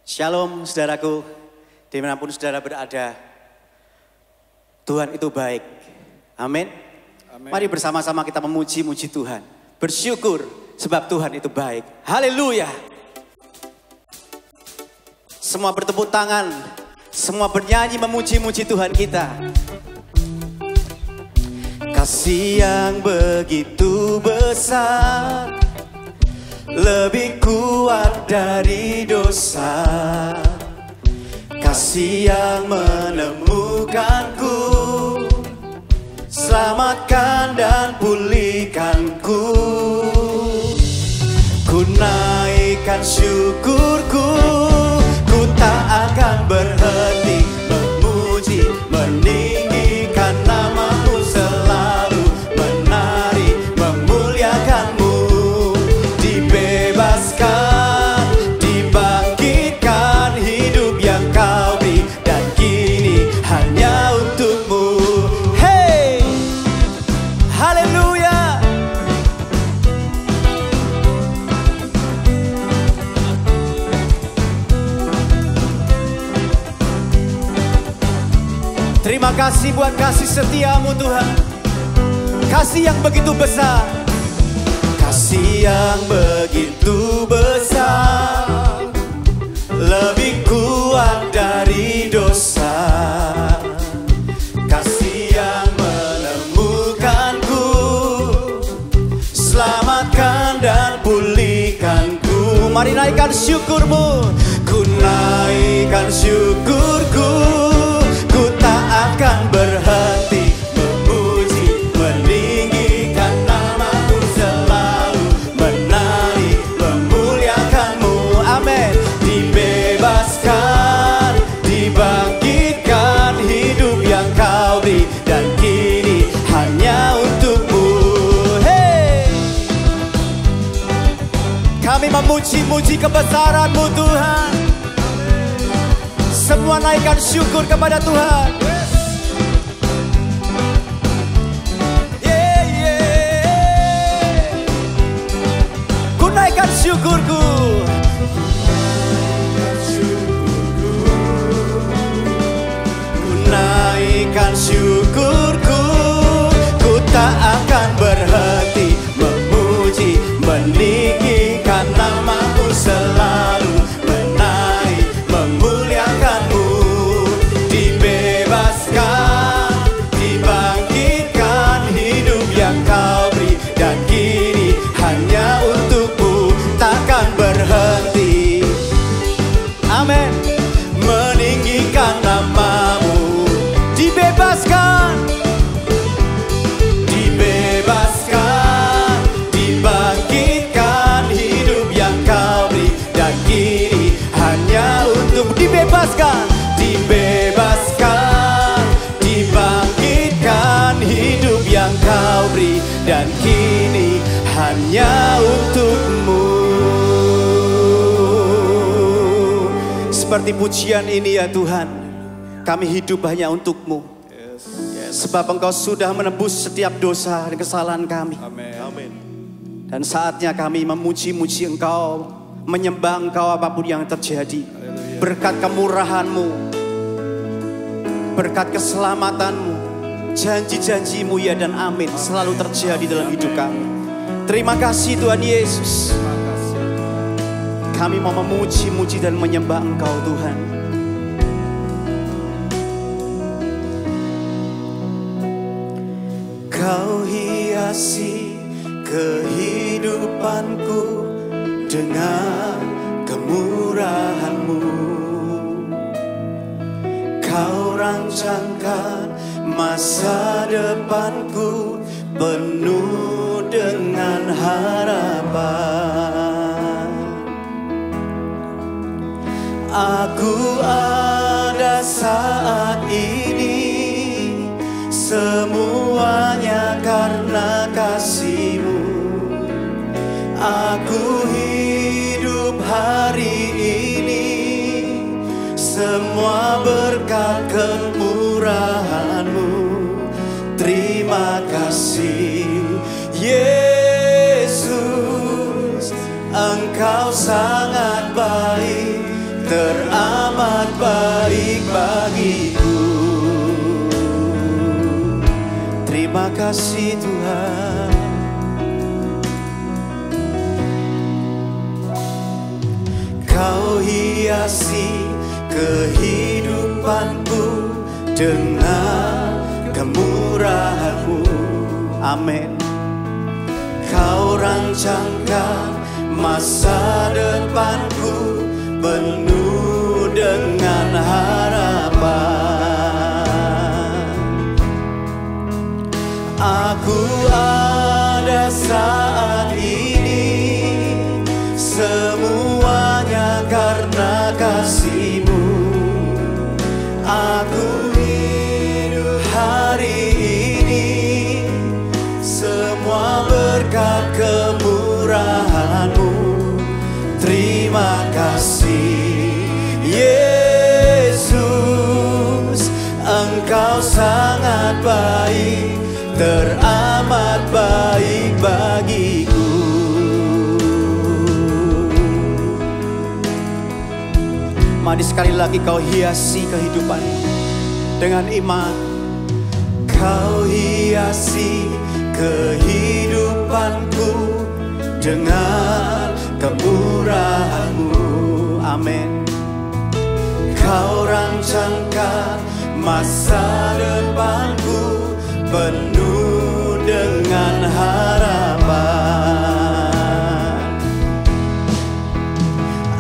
Shalom saudaraku, dimanapun saudara berada, Tuhan itu baik. Amin. Mari bersama-sama kita memuji-muji Tuhan. Bersyukur sebab Tuhan itu baik. Haleluya. Semua bertepuk tangan, semua bernyanyi memuji-muji Tuhan kita. Kasih yang begitu besar, lebih kuat dari dosa. Kasih yang menemukanku, selamatkan dan pulihkanku. Ku naikkan syukurku, ku tak akan berhenti memuji, meninggikan namamu, selalu menari, memuliakanmu. Dibebaskan, dibangkitkan, hidup yang kau beri, dan kini hanya untukmu. Hey, haleluya. Terima kasih buat kasih setiamu Tuhan. Kasih yang begitu besar. Kasih yang begitu besar, lebih kuat dari dosa. Kasih yang menemukanku, selamatkan dan pulihkanku. Mari naikkan syukurmu. Ku naikkan syukurku, ku tak akan berhenti memuji, meninggikan namamu, selalu menari, memuliakanmu. Amin. Dibebaskan, dibangkitkan, hidup yang kau beri, dan kini hanya untukmu. Hey, kami memuji-muji kebesaran-Mu Tuhan. Semua naikkan syukur kepada Tuhan. Yeah, yeah. Ku naikkan syukurku, ku naikkan syukurku, ku tak akan berhenti memuji, meninggikan namamu, selalu menari, memuliakanmu. Dibebaskan, dibangkitkan, hidup yang kau beri, dan kini hanya untukmu, takkan berhenti. Amin. Meninggikan namamu. Dibebaskan, dibebaskan, dibangkitkan, hidup yang kau beri, dan kini hanya untuk dibebaskan, dibebaskan, dibangkitkan, hidup yang kau beri, dan kini hanya untukmu. Seperti pujian ini ya Tuhan, kami hidup hanya untukmu. Sebab Engkau sudah menebus setiap dosa dan kesalahan kami. Amin. Dan saatnya kami memuji-muji Engkau, menyembah Engkau apapun yang terjadi. Berkat kemurahan-Mu, berkat keselamatan-Mu, janji-janji-Mu ya dan amin selalu terjadi dalam hidup kami. Terima kasih Tuhan Yesus. Kami mau memuji-muji dan menyembah Engkau Tuhan. Kau hiasi kehidupanku dengan kemurahan-Mu. Kau rancangkan masa depanku penuh dengan harapan. Aku ada saat ini, semuanya karena kasih-Mu. Aku hidup hari ini, semua berkat kemurahan-Mu. Terima kasih Yesus, Engkau sangat baik. kasih Tuhan. Kau hiasi kehidupanku dengan kemurahan-Mu. Amin. Kau rancangkan masa depanku penuh dengan harapan. Aku ada saat ini, semuanya karena kasih-Mu. Aku hidup hari ini, semua berkat kemurahan-Mu. Terima kasih Yesus, Engkau sangat baik, teramat baik bagiku. Mari sekali lagi kau hiasi kehidupan dengan iman. Kau hiasi kehidupanku dengan kemurahan-Mu. Amin. Kau rancangkan masa depanku penuh dengan harapan.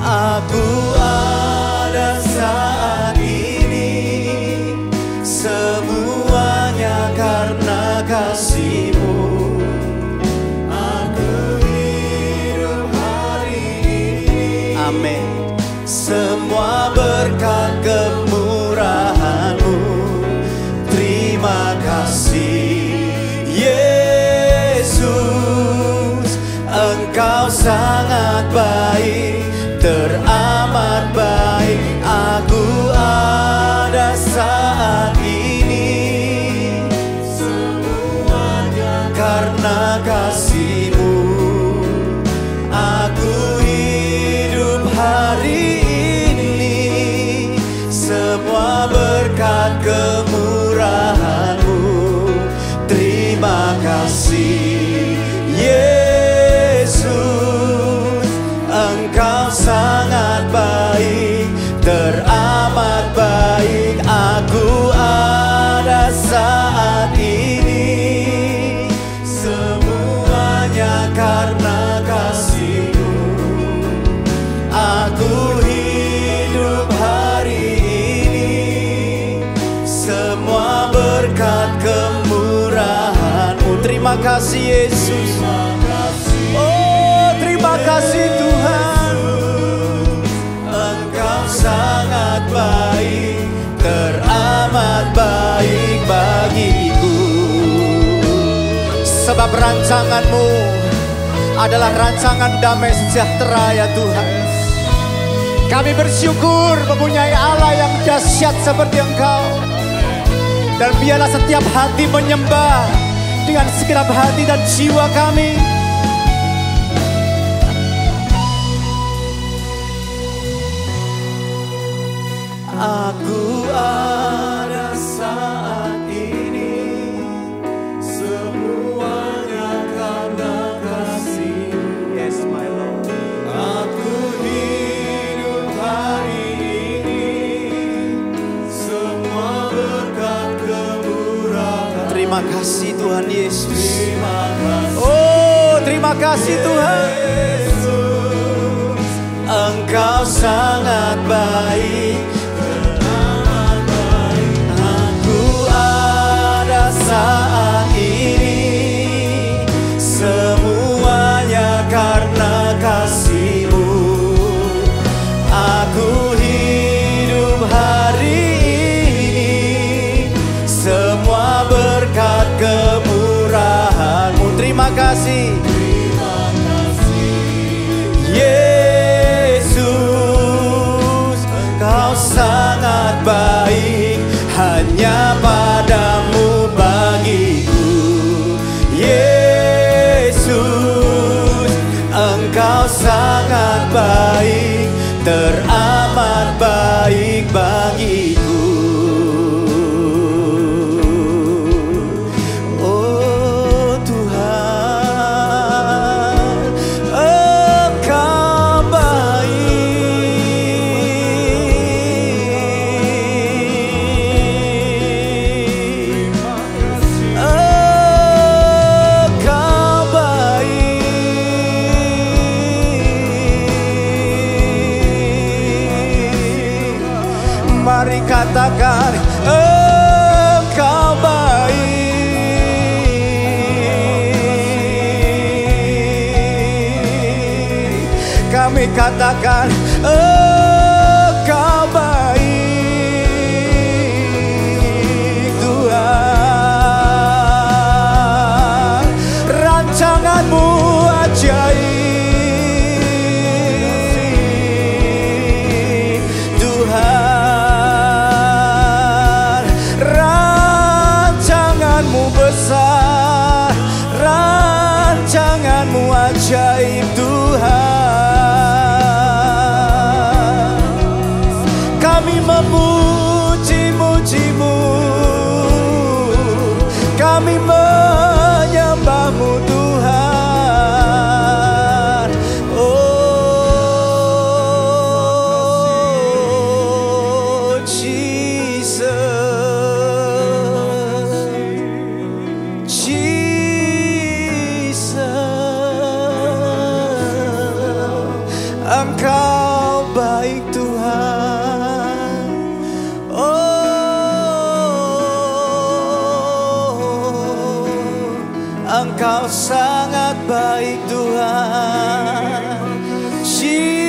Aku ada saat ini, semuanya karena kasih-Mu. Aku hidup hari ini, amin, semua berkat kemurahan-Mu. Terima kasih Yesus, Engkau sangat baik, teramat baik. Aku ada saat ini, semuanya karena kasih-Mu. Aku hidup hari ini, semua berkat kemurahan-Mu. Terima kasih Yesus, Engkau sangat baik, teramat baik. Aku ada saat ini, semuanya karena kasih-Mu. Aku hidup hari ini, semua berkat kemurahan-Mu. Terima kasih Yesus. Oh, terima kasih Tuhan. Engkau sangat baik, teramat baik bagiku. Sebab rancangan-Mu adalah rancangan damai sejahtera ya Tuhan. Kami bersyukur mempunyai Allah yang dahsyat seperti Engkau. Dan biarlah setiap hati menyembah dengan segenap hati dan jiwa kami. Aku ada saat ini, semuanya karena kasih-Mu. Yes, my Lord. Aku hidup hari ini, semua berkat kemurahan. Terima kasih Tuhan Yesus. Oh, terima kasih Tuhan. Engkau sangat baik, saat ini, semuanya karena kasih-Mu. Aku hidup hari ini, semua berkat kemurahan-Mu. Terima kasih Yesus, Kau sangat baik, hanya Padamu bagiku. Yesus, Engkau sangat baik, teramat baik bagiku. Oh, kami katakan Engkau baik Tuhan, rancanganmu ajaib Tuhan, rancanganmu besar, rancanganmu ajaib Tuhan. Kami memuji-muji-Mu, kami menyembah-Mu Tuhan. Oh Jesus, Jesus, Engkau baik Tuhan. Oh, Engkau sangat baik Tuhan. Jesus,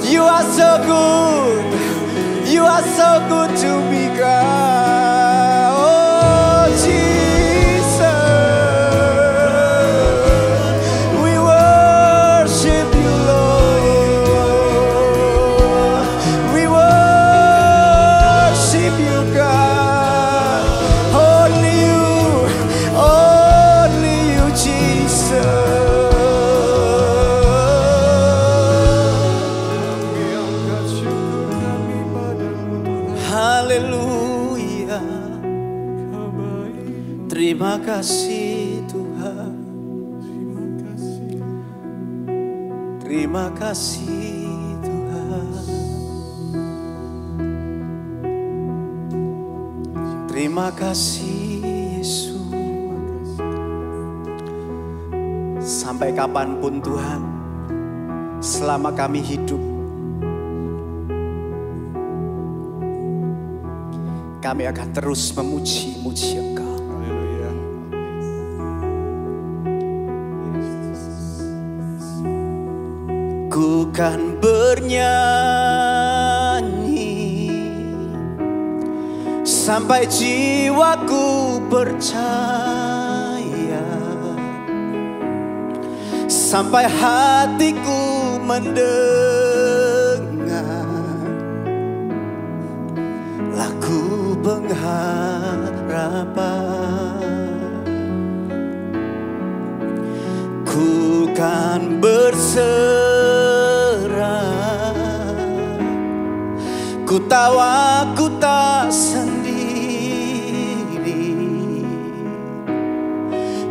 You are so good. You are so good to me, God. Oh, Jesus, we worship You, Lord. We worship You, God. Only You, Jesus. Haleluya. Terima kasih Tuhan. Terima kasih Tuhan. Terima kasih Yesus. Sampai kapanpun Tuhan, selama kami hidup, kami akan terus memuji-muji Engkau. Ku kan bernyanyi sampai jiwaku percaya, sampai hatiku mendengar lagu pengharapan. Ku kan berserah, ku tahu aku tak sendiri.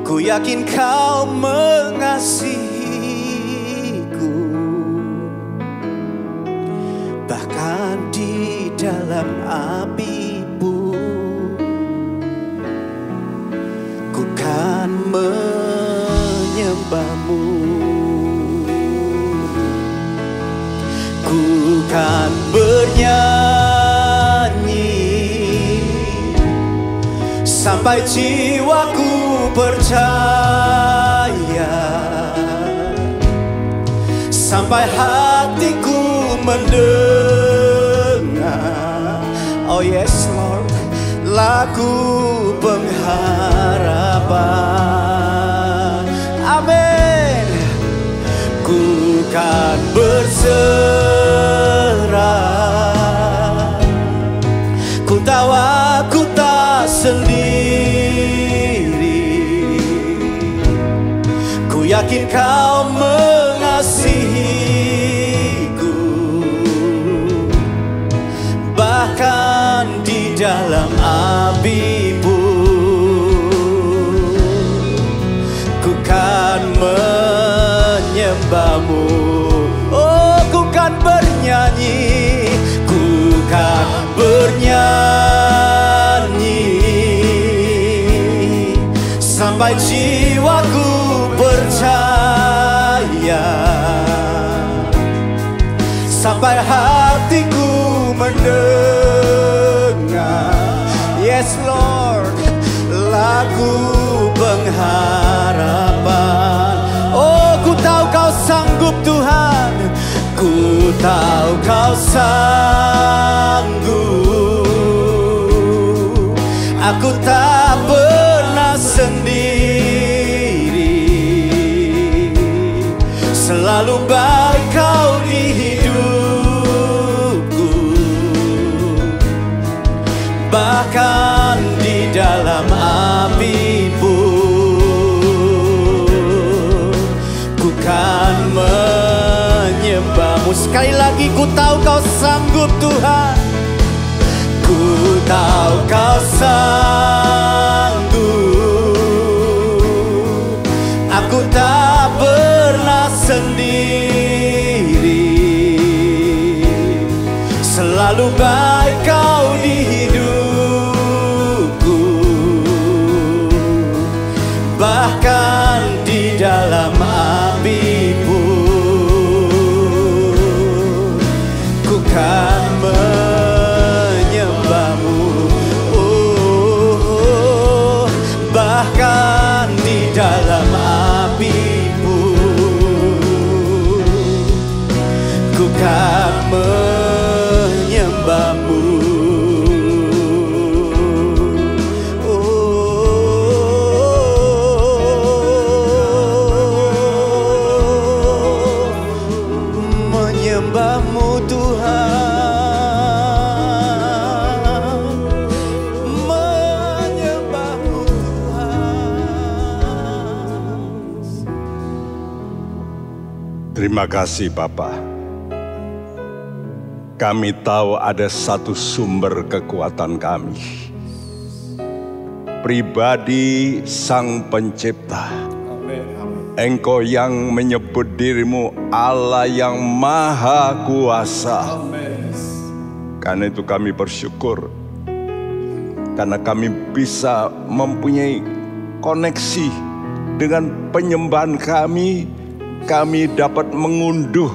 Ku yakin Kau mengasihiku, bahkan di dalam api pun ku kan menyembah-Mu. Ku kan bernyanyi sampai jiwaku percaya, sampai hatiku mendengar. Oh yes Lord, lagu pengharapan. Amin. Ku kan berserah, ku tahu aku tak sendiri. Ku yakin Kau mengasihiku, bahkan di dalam api pun ku kan menyembah-Mu. Oh, ku kan bernyanyi, ku kan bernyanyi sampai jiwaku percaya, sampai hatiku mendengar. Yes Lord, lagu pengharapan. tahu kau sanggup, aku tak pernah sendiri, selalu baik kau di hidupku, bahkan di dalam api pun ku kan menyembahmu. Sekali lagi, ku tahu kau sanggup Tuhan, ku tahu kau sanggup, aku tak pernah sendiri, selalu baik kau di hidupku, bahkan di dalam api pun ku kan menyembahmu. Oh, bahkan di dalam api pun ku kan menyembahmu. Menyembahmu Tuhan, menyembahmu Tuhan. Terima kasih Bapa. Kami tahu ada satu sumber kekuatan kami, pribadi Sang Pencipta. Engkau yang menyebut dirimu Allah yang Maha Kuasa. Karena itu kami bersyukur, karena kami bisa mempunyai koneksi dengan penyembahan kami. Kami dapat mengunduh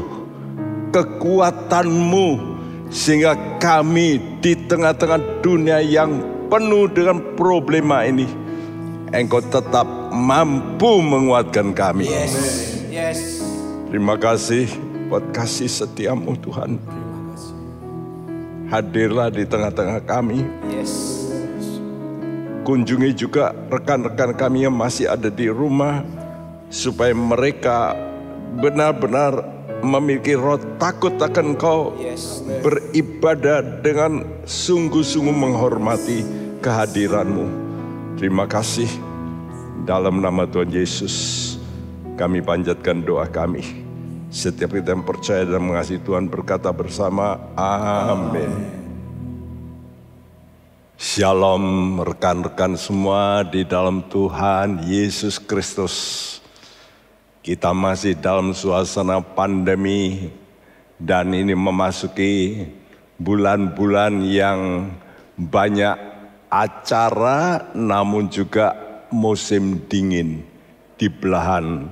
kekuatan-Mu, sehingga kami di tengah-tengah dunia yang penuh dengan problema ini, Engkau tetap mampu menguatkan kami. Yes. Terima kasih buat kasih setiamu Tuhan. Hadirlah di tengah-tengah kami. Yes. Kunjungi juga rekan-rekan kami yang masih ada di rumah, supaya mereka benar-benar memiliki roh takut akan Engkau, beribadah dengan sungguh-sungguh menghormati kehadiran-Mu. Terima kasih. Dalam nama Tuhan Yesus kami panjatkan doa kami. Setiap kita yang percaya dan mengasihi Tuhan berkata bersama, amin. Shalom rekan-rekan semua di dalam Tuhan Yesus Kristus. Kita masih dalam suasana pandemi, dan ini memasuki bulan-bulan yang banyak acara, namun juga musim dingin di belahan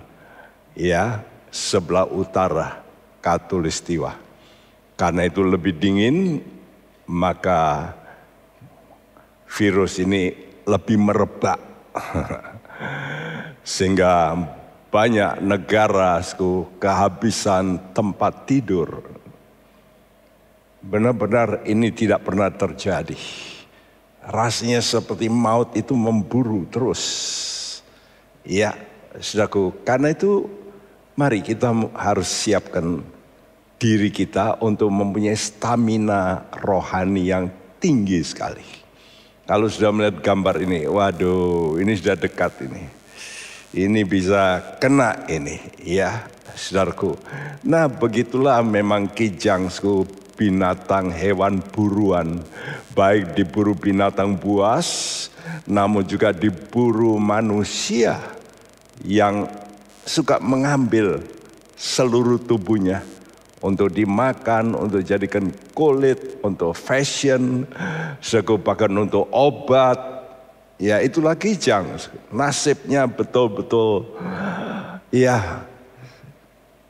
sebelah utara Katulistiwa. Karena itu lebih dingin, maka virus ini lebih merebak. Sehingga banyak negara kehabisan tempat tidur. Benar-benar ini tidak pernah terjadi. Rasanya seperti maut itu memburu terus. Ya, saudaraku, karena itu mari kita harus siapkan diri kita untuk mempunyai stamina rohani yang tinggi sekali. Kalau sudah melihat gambar ini, waduh, ini sudah dekat ini. Ini bisa kena ini, ya saudaraku. Nah, begitulah memang kijangku, binatang hewan buruan. Baik diburu binatang buas, namun juga diburu manusia yang suka mengambil seluruh tubuhnya untuk dimakan, untuk jadikan kulit, untuk fashion, bahkan untuk obat. Ya, itulah kijang. Nasibnya betul-betul ya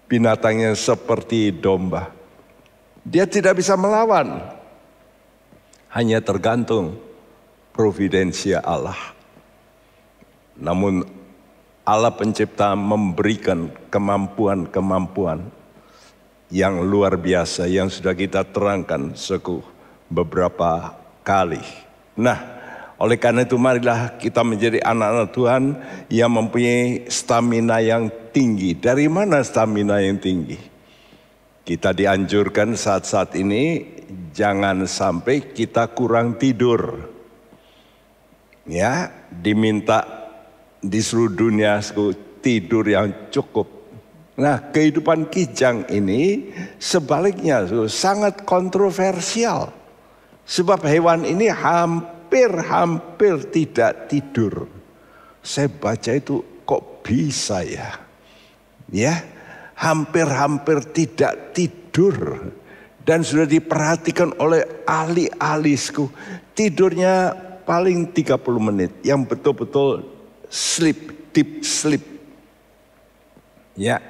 binatangnya seperti domba. Dia tidak bisa melawan. Hanya tergantung providensia Allah. Namun Allah pencipta memberikan kemampuan-kemampuan yang luar biasa yang sudah kita terangkan beberapa kali. Nah, oleh karena itu marilah kita menjadi anak-anak Tuhan yang mempunyai stamina yang tinggi. Dari mana stamina yang tinggi? Kita dianjurkan saat-saat ini jangan sampai kita kurang tidur. Ya, diminta di seluruh dunia tidur yang cukup. Nah, kehidupan kijang ini sebaliknya sangat kontroversial. Sebab hewan ini hampir tidak tidur. Saya baca itu kok bisa ya? Ya, hampir tidak tidur. Dan sudah diperhatikan oleh ahli-ahli tidurnya paling 30 menit. Yang betul-betul sleep, deep sleep. Ya.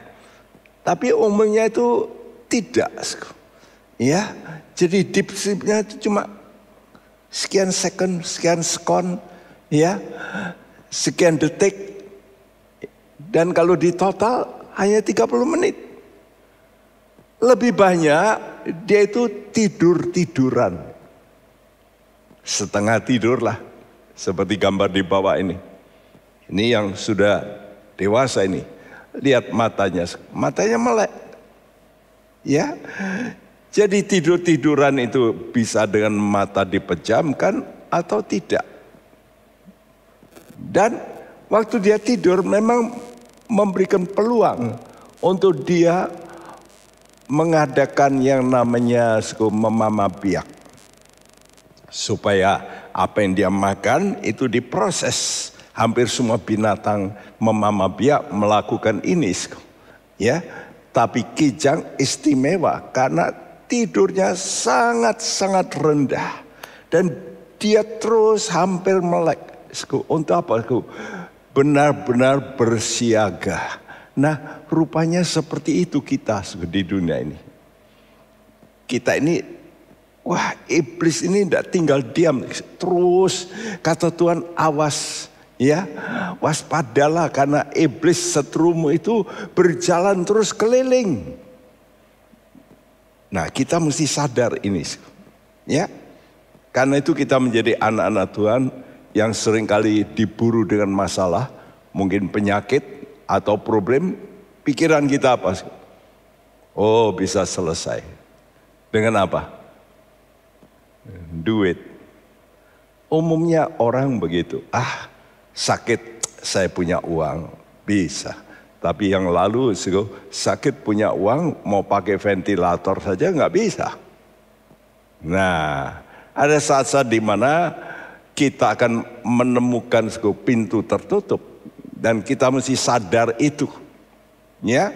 Tapi umumnya itu tidak. Ya, jadi deep sleep-nya itu cuma sekian second, sekian sekon, ya, sekian detik. Dan kalau di total hanya 30 menit. Lebih banyak dia itu tiduran. Setengah tidur lah, seperti gambar di bawah ini. Ini yang sudah dewasa ini. Lihat matanya melek. Ya. Jadi tiduran itu bisa dengan mata dipejamkan atau tidak. Dan waktu dia tidur memang memberikan peluang untuk dia mengadakan yang namanya memama biak. Supaya apa yang dia makan itu diproses. Hampir semua binatang memama biak melakukan ini. Ya, tapi kijang istimewa karena tidurnya sangat rendah. Dan dia terus hampir melek. Untuk apa? Benar-benar bersiaga. Nah, rupanya seperti itu kita di dunia ini. Kita ini, wah, iblis ini tidak tinggal diam. Terus kata Tuhan, awas. Ya, waspadalah karena iblis seterumu itu berjalan terus keliling. Nah, kita mesti sadar ini. Ya. Karena itu kita menjadi anak-anak Tuhan yang seringkali diburu dengan masalah, mungkin penyakit atau problem, pikiran kita apa? Oh, bisa selesai. Dengan apa? Duit. Umumnya orang begitu. Sakit, saya punya uang, bisa. Tapi yang lalu sakit punya uang, mau pakai ventilator saja nggak bisa. Nah, ada saat-saat di mana kita akan menemukan pintu tertutup dan kita mesti sadar itu. Ya,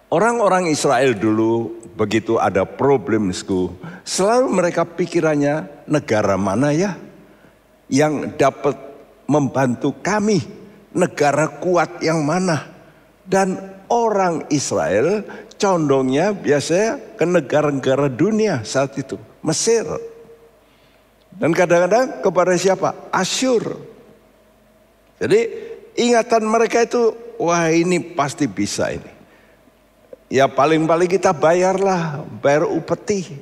orang-orang Israel dulu begitu ada problem, selalu mereka pikirannya negara mana ya yang dapat membantu kami, negara kuat yang mana. Dan orang Israel condongnya biasanya ke negara-negara dunia saat itu, Mesir. Dan kadang-kadang kepada siapa? Asyur. Jadi ingatan mereka itu, wah ini pasti bisa ini. Ya paling-paling kita bayar upeti.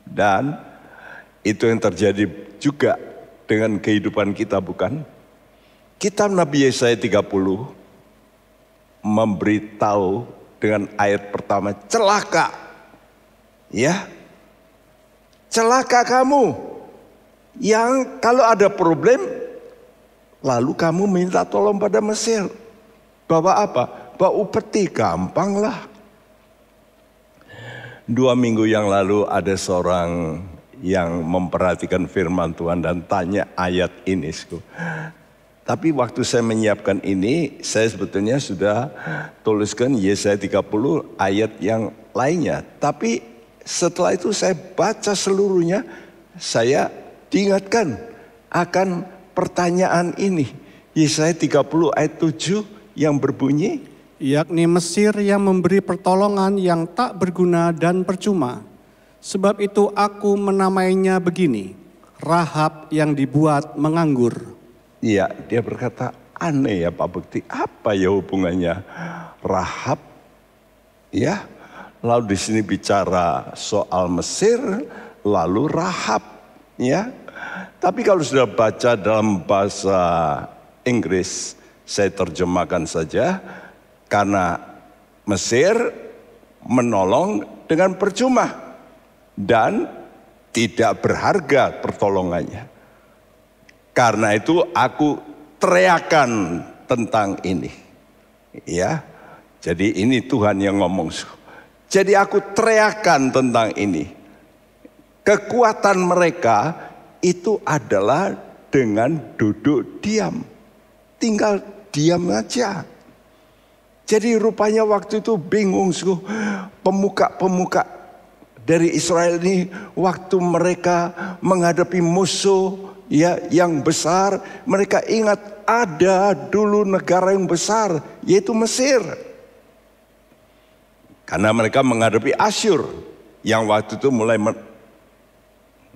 Dan itu yang terjadi juga dengan kehidupan kita, bukan? Kitab Nabi Yesaya 30 memberitahu dengan ayat pertama, celaka. Ya. Celaka kamu yang kalau ada problem lalu kamu minta tolong pada Mesir. Bawa apa? Bawa upeti, gampang lah. 2 minggu yang lalu ada seorang yang memperhatikan firman Tuhan dan tanya ayat ini. Tapi waktu saya menyiapkan ini, saya sebetulnya sudah tuliskan Yesaya 30 ayat yang lainnya. Tapi setelah itu saya baca seluruhnya, saya diingatkan akan pertanyaan ini. Yesaya 30 ayat 7 yang berbunyi, yakni Mesir yang memberi pertolongan yang tak berguna dan percuma. Sebab itu aku menamainya begini, Rahab yang dibuat menganggur. Iya, dia berkata, aneh ya Pak Bekti, apa ya hubungannya Rahab Ya, lalu di sini bicara soal Mesir, lalu Rahab, ya. Tapi kalau sudah baca dalam bahasa Inggris, saya terjemahkan saja, karena Mesir menolong dengan percuma dan tidak berharga pertolongannya. Karena itu aku teriakan tentang ini. Ya, jadi ini Tuhan yang ngomong. Jadi aku teriakan tentang ini. Kekuatan mereka itu adalah dengan duduk diam. Tinggal diam aja. Jadi rupanya waktu itu bingung, pemuka-pemuka dari Israel ini waktu mereka menghadapi musuh ya yang besar, mereka ingat ada dulu negara yang besar yaitu Mesir. Karena mereka menghadapi Asyur yang waktu itu mulai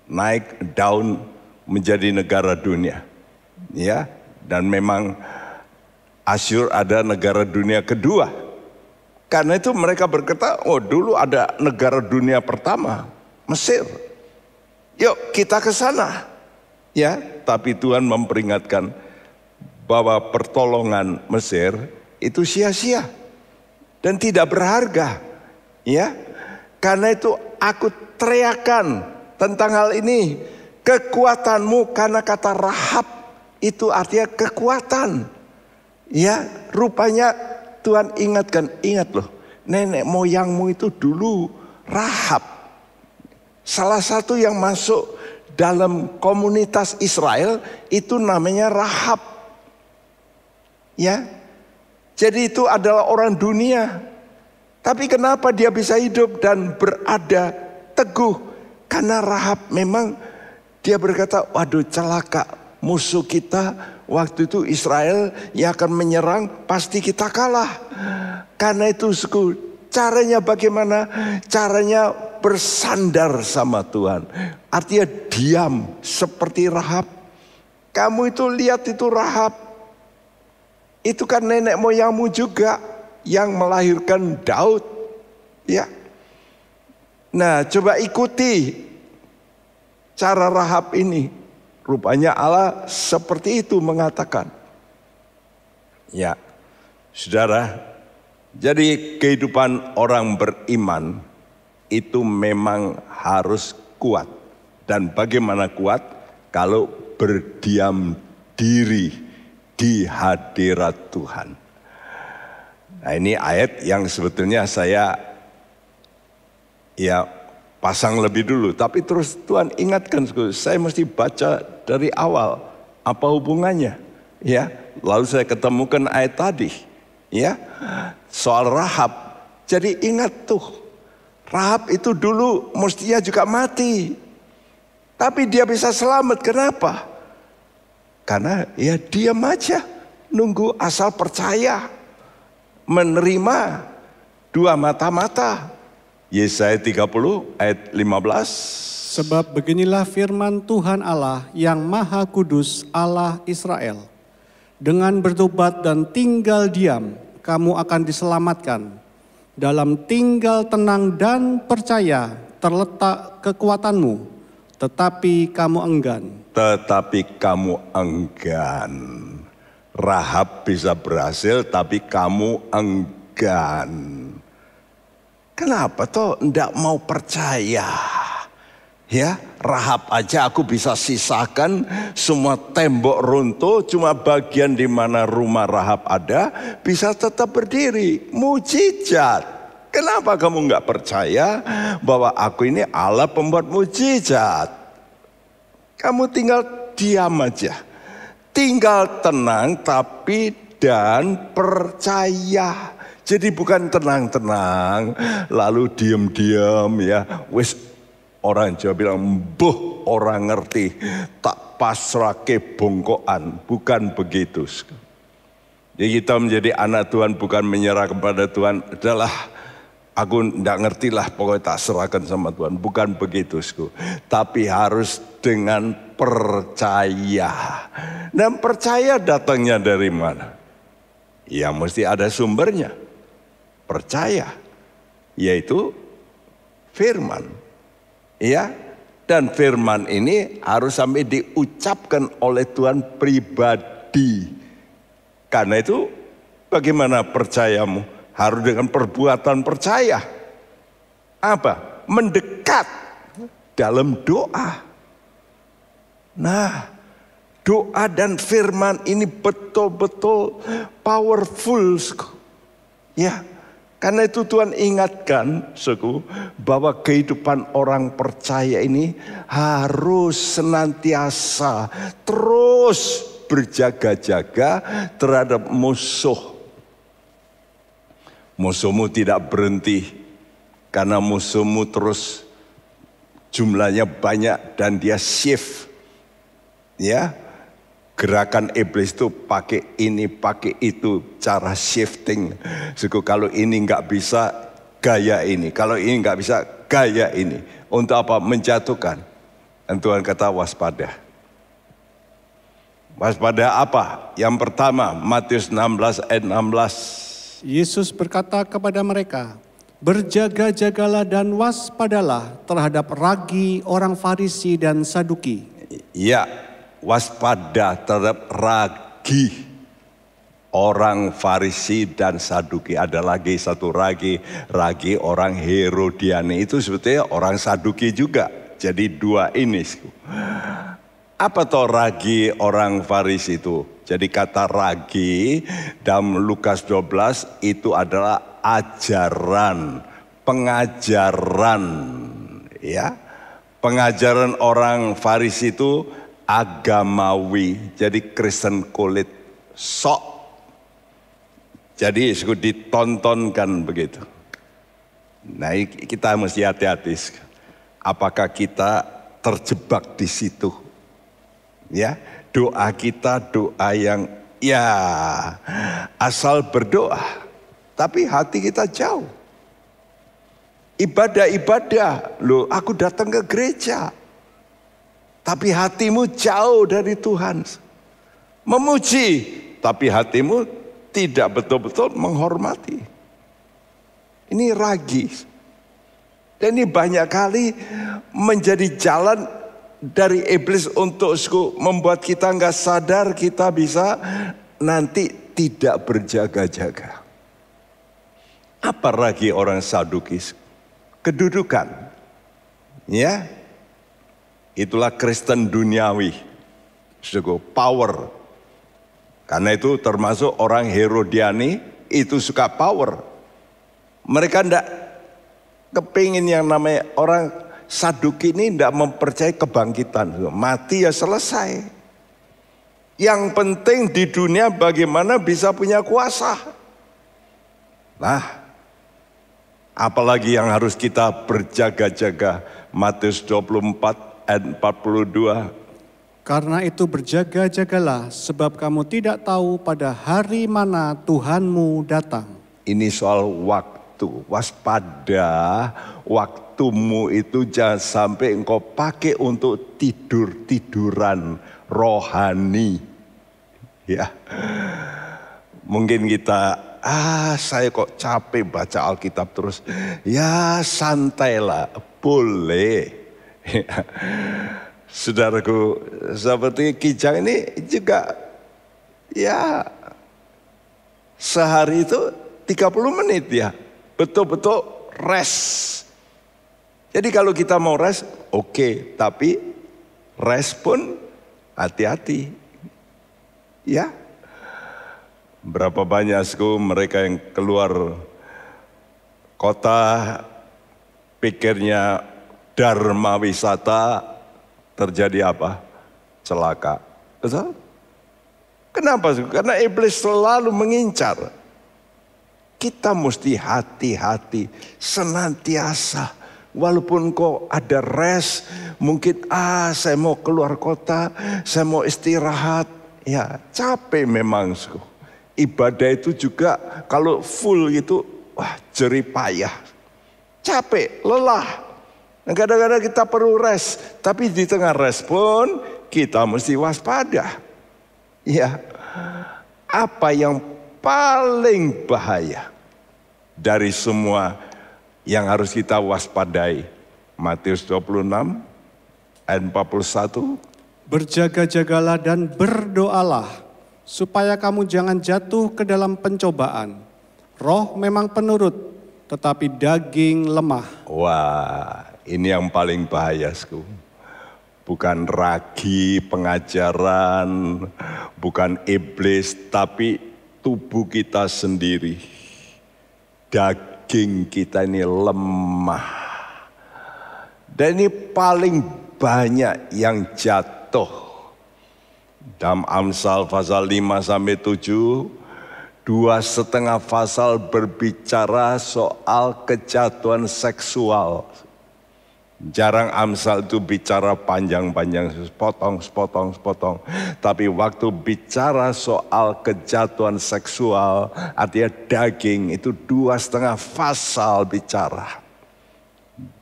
naik daun menjadi negara dunia. Ya, dan memang Asyur ada negara dunia kedua. Karena itu mereka berkata, oh dulu ada negara dunia pertama, Mesir. Yuk kita ke sana. Ya, tapi Tuhan memperingatkan bahwa pertolongan Mesir itu sia-sia dan tidak berharga. Ya, karena itu aku teriakan tentang hal ini. Kekuatanmu, karena kata Rahab itu artinya kekuatan. Ya, rupanya Tuhan ingatkan, ingat loh, nenek moyangmu itu dulu Rahab. Salah satu yang masuk dalam komunitas Israel itu namanya Rahab. Ya, jadi itu adalah orang dunia. Tapi kenapa dia bisa hidup dan berada teguh? Karena Rahab memang dia berkata, waduh celaka musuh kita. Waktu itu Israel yang akan menyerang pasti kita kalah. Karena itu caranya bagaimana? Caranya bersandar sama Tuhan. Artinya diam seperti Rahab. Kamu itu lihat itu Rahab. Itu kan nenek moyangmu juga yang melahirkan Daud. Ya. Nah, coba ikuti cara Rahab ini. Rupanya Allah seperti itu mengatakan. Ya, saudara, jadi kehidupan orang beriman itu memang harus kuat. Dan bagaimana kuat? Kalau berdiam diri di hadirat Tuhan. Nah, ini ayat yang sebetulnya saya pasang lebih dulu, tapi terus Tuhan ingatkan, saya mesti baca dari awal, apa hubungannya? Ya, lalu saya ketemukan ayat tadi, ya, soal Rahab. Jadi ingat tuh, Rahab itu dulu mestinya juga mati, tapi dia bisa selamat. Kenapa? Karena ya diam aja, nunggu asal percaya, menerima dua mata-mata. Yesaya 30 ayat 15. Sebab beginilah firman Tuhan Allah yang Maha Kudus, Allah Israel. Dengan bertobat dan tinggal diam, kamu akan diselamatkan. Dalam tinggal tenang dan percaya terletak kekuatanmu, tetapi kamu enggan. Tetapi kamu enggan. Rahab bisa berhasil, tapi kamu enggan. Kenapa toh enggak mau percaya? Ya, Rahab aja aku bisa sisakan semua tembok runtuh, cuma bagian di mana rumah Rahab ada bisa tetap berdiri. Mujizat. Kenapa kamu enggak percaya bahwa aku ini Allah pembuat mujizat? Kamu tinggal diam aja. Tinggal tenang tapi dan percaya. Jadi bukan tenang-tenang, lalu diam-diam ya. Wis orang Jawa bilang, "Mbuh orang ngerti, tak pasrake bongkoan." Bukan begitu. Jadi kita menjadi anak Tuhan bukan menyerah kepada Tuhan. Adalah aku tidak ngerti lah, pokoknya tak serahkan sama Tuhan. Bukan begitu. Tapi harus dengan percaya. Dan percaya datangnya dari mana? Ya mesti ada sumbernya. Percaya. yaitu firman. Ya, dan firman ini harus sampai diucapkan oleh Tuhan pribadi. Karena itu bagaimana percayamu? Harus dengan perbuatan percaya. Apa? Mendekat dalam doa. Nah, doa dan firman ini betul-betul powerful. Ya, karena itu Tuhan ingatkan, suku, bahwa kehidupan orang percaya ini harus senantiasa terus berjaga-jaga terhadap musuh. Musuhmu tidak berhenti karena musuhmu terus jumlahnya banyak dan dia shift. Ya, gerakan iblis itu pakai ini, pakai itu, cara shifting. Suku, kalau ini nggak bisa, gaya ini. Kalau ini nggak bisa, gaya ini. Untuk apa? Menjatuhkan. Dan Tuhan kata waspada. Waspada apa? Yang pertama, Matius 16 ayat 16. Yesus berkata kepada mereka, berjaga-jagalah dan waspadalah terhadap ragi orang Farisi dan Saduki. Ya, waspada terhadap ragi orang Farisi dan Saduki. Ada lagi satu ragi orang Herodiani. Itu sebetulnya orang Saduki juga. Jadi dua ini. Apa toh ragi orang Farisi itu? Jadi kata ragi dalam Lukas 12 itu adalah ajaran, pengajaran, ya. Pengajaran orang Farisi itu agamawi, jadi Kristen kulit, sok. Jadi ditontonkan begitu. Nah, kita mesti hati-hati. Apakah kita terjebak di situ? Ya, doa kita doa yang ya asal berdoa, tapi hati kita jauh. Ibadah-ibadah, loh aku datang ke gereja, tapi hatimu jauh dari Tuhan. Memuji, tapi hatimu tidak betul-betul menghormati. Ini ragi. Dan ini banyak kali menjadi jalan dari iblis untuk membuat kita nggak sadar kita bisa nanti tidak berjaga-jaga. Apa ragi orang Sadukis? Kedudukan. Ya. Itulah Kristen duniawi. Power. Karena itu termasuk orang Herodiani itu suka power. Mereka enggak kepingin yang namanya orang Saduki ini enggak mempercayai kebangkitan. Mati ya selesai. Yang penting di dunia bagaimana bisa punya kuasa. Nah, apalagi yang harus kita berjaga-jaga. Matius 24 ayat 42. Karena itu berjaga-jagalah sebab kamu tidak tahu pada hari mana Tuhanmu datang. Ini soal waktu. Waspada, waktumu itu jangan sampai engkau pakai untuk tidur-tiduran rohani. Ya. Mungkin kita, saya kok capek baca Alkitab terus. Ya santailah, boleh. Saudaraku, seperti Kijang ini juga ya sehari itu 30 menit ya. Betul-betul rest. Jadi kalau kita mau rest, oke, tapi rest pun hati-hati. Ya. Berapa banyak mereka yang keluar kota pikirnya dharma wisata, terjadi apa? Celaka. Betul? Kenapa? Karena iblis selalu mengincar. Kita mesti hati-hati, senantiasa. Walaupun kok ada rest, mungkin saya mau keluar kota, saya mau istirahat. Ya capek memang. Ibadah itu juga kalau full gitu, jerih payah. Capek, lelah. Kadang-kadang kita perlu rest, tapi di tengah rest pun kita mesti waspada. Ya, apa yang paling bahaya dari semua yang harus kita waspadai. Matius 26 ayat 41. Berjaga-jagalah dan berdoalah, supaya kamu jangan jatuh ke dalam pencobaan. Roh memang penurut, tetapi daging lemah. Wah, ini yang paling bahaya, bukan ragi pengajaran, bukan iblis, tapi tubuh kita sendiri. Daging kita ini lemah. Dan ini paling banyak yang jatuh. Dalam Amsal pasal 5-7, 2,5 pasal berbicara soal kejatuhan seksual. Jarang Amsal itu bicara panjang-panjang, sepotong. Tapi waktu bicara soal kejatuhan seksual, artinya daging, itu 2,5 pasal bicara.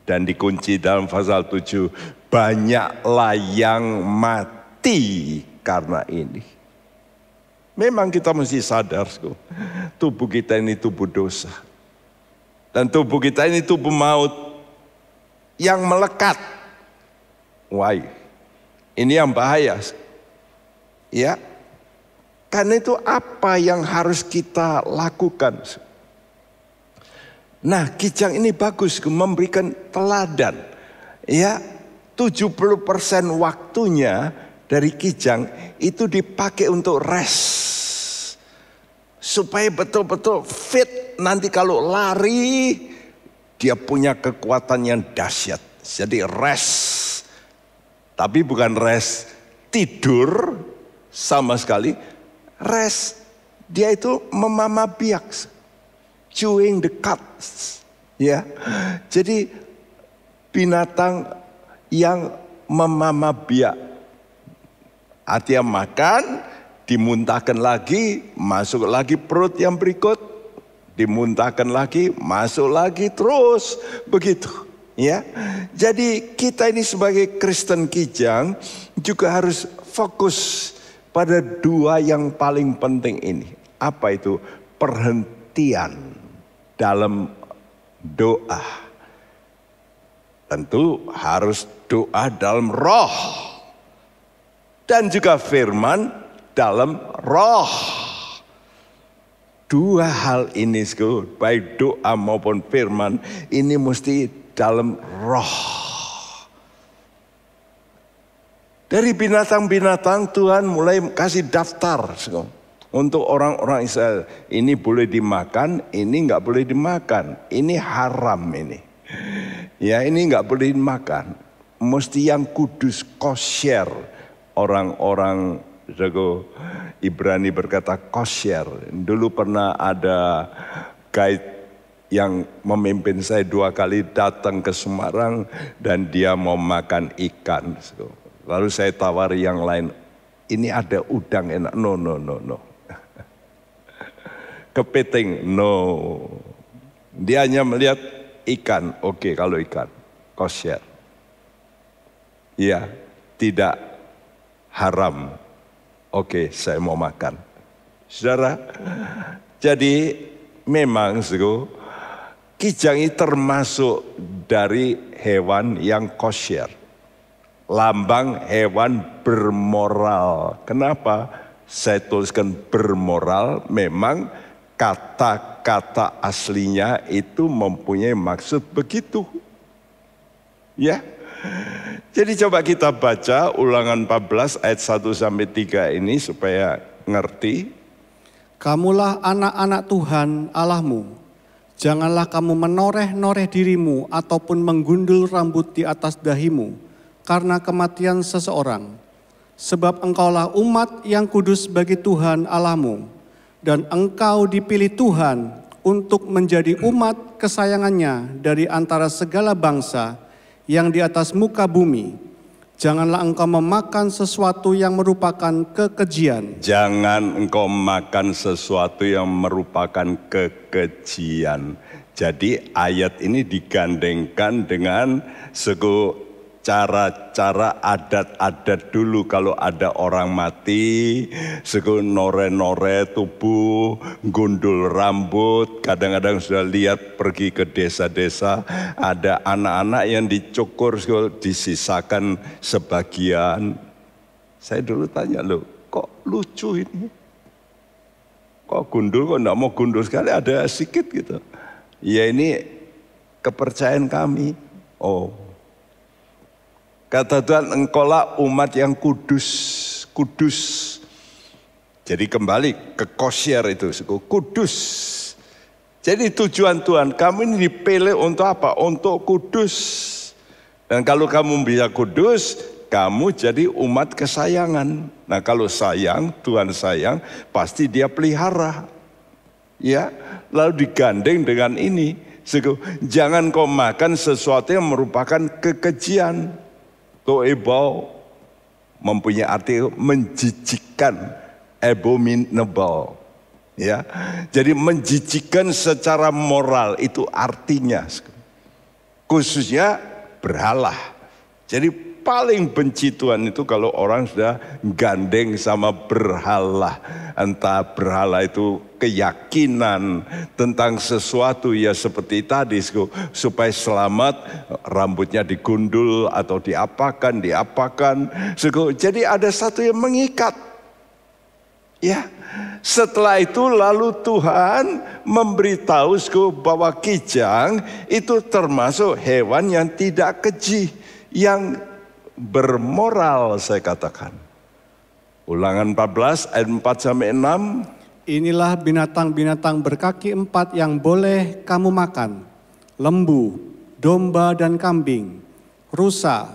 Dan dikunci dalam pasal 7, banyaklah yang mati karena ini. Memang kita mesti sadar, tubuh kita ini tubuh dosa. Dan tubuh kita ini tubuh maut yang melekat. Wah, ini yang bahaya. Ya, karena itu apa yang harus kita lakukan? Nah, Kijang ini bagus, memberikan teladan. Ya, 70% waktunya dari Kijang itu dipakai untuk rest. Supaya betul-betul fit, nanti kalau lari dia punya kekuatan yang dahsyat. Jadi rest. Tapi bukan rest tidur sama sekali. Rest, dia itu memamah biak. Chewing the cud, ya. Jadi binatang yang memamah biak, artinya makan, dimuntahkan lagi, masuk lagi perut yang berikut, dimuntahkan lagi, masuk lagi, terus begitu, ya. Jadi kita ini sebagai Kristen Kijang juga harus fokus pada dua yang paling penting ini. Apa itu? Perhentian dalam doa. Tentu harus doa dalam roh. Dan juga firman dalam roh. Dua hal ini, baik doa maupun firman, ini mesti dalam roh. Dari binatang-binatang Tuhan mulai kasih daftar, untuk orang-orang Israel, ini boleh dimakan, ini nggak boleh dimakan, ini haram ini. Ya, ini nggak boleh dimakan. Mesti yang kudus, kosher. Orang-orang jago Ibrani berkata kosher. Dulu pernah ada guide yang memimpin saya 2 kali datang ke Semarang dan dia mau makan ikan. Lalu saya tawari yang lain, ini ada udang enak, no. Kepiting, no. Dia hanya melihat ikan, oke, kalau ikan, kosher. Iya, tidak haram. Oke, saya mau makan. Saudara, jadi memang Kijang ini termasuk dari hewan yang kosher. Lambang hewan bermoral. Kenapa saya tuliskan bermoral? Memang kata-kata aslinya itu mempunyai maksud begitu. Ya. Jadi coba kita baca Ulangan 14 ayat 1-3 ini supaya ngerti. Kamulah anak-anak Tuhan Allahmu. Janganlah kamu menoreh-noreh dirimu ataupun menggundul rambut di atas dahimu karena kematian seseorang. Sebab engkaulah umat yang kudus bagi Tuhan Allahmu. Dan engkau dipilih Tuhan untuk menjadi umat kesayangannya dari antara segala bangsa yang di atas muka bumi. Janganlah engkau memakan sesuatu yang merupakan kekejian. Jangan engkau makan sesuatu yang merupakan kekejian. Jadi ayat ini digandengkan dengan cara-cara adat-adat dulu kalau ada orang mati, nore-nore tubuh, gundul rambut. Kadang-kadang sudah lihat pergi ke desa-desa, ada anak-anak yang dicukur, disisakan sebagian. Saya dulu tanya, loh kok lucu ini? Kok gundul, kok enggak mau gundul sekali, ada sedikit gitu. Ya ini kepercayaan kami. Oh, kata Tuhan, engkaulah umat yang kudus, kudus. Jadi kembali ke kosher itu, kudus. Jadi tujuan Tuhan, kamu ini dipilih untuk apa? Untuk kudus. Dan kalau kamu bisa kudus, kamu jadi umat kesayangan. Nah kalau sayang, Tuhan sayang, pasti dia pelihara. Ya, lalu digandeng dengan ini. Jangan kau makan sesuatu yang merupakan kekejian. Toebau mempunyai arti menjijikkan, abominable. Ya, jadi menjijikkan secara moral itu artinya, khususnya berhala. Jadi paling benci Tuhan itu kalau orang sudah gandeng sama berhala. Entah berhala itu keyakinan tentang sesuatu ya seperti tadi, supaya selamat rambutnya digundul atau diapakan. Jadi ada satu yang mengikat. Ya, setelah itu lalu Tuhan memberitahu bahwa kijang itu termasuk hewan yang tidak keji, yang bermoral, saya katakan. Ulangan 14 ayat 4-6. Inilah binatang-binatang berkaki 4 yang boleh kamu makan: lembu, domba dan kambing, rusa,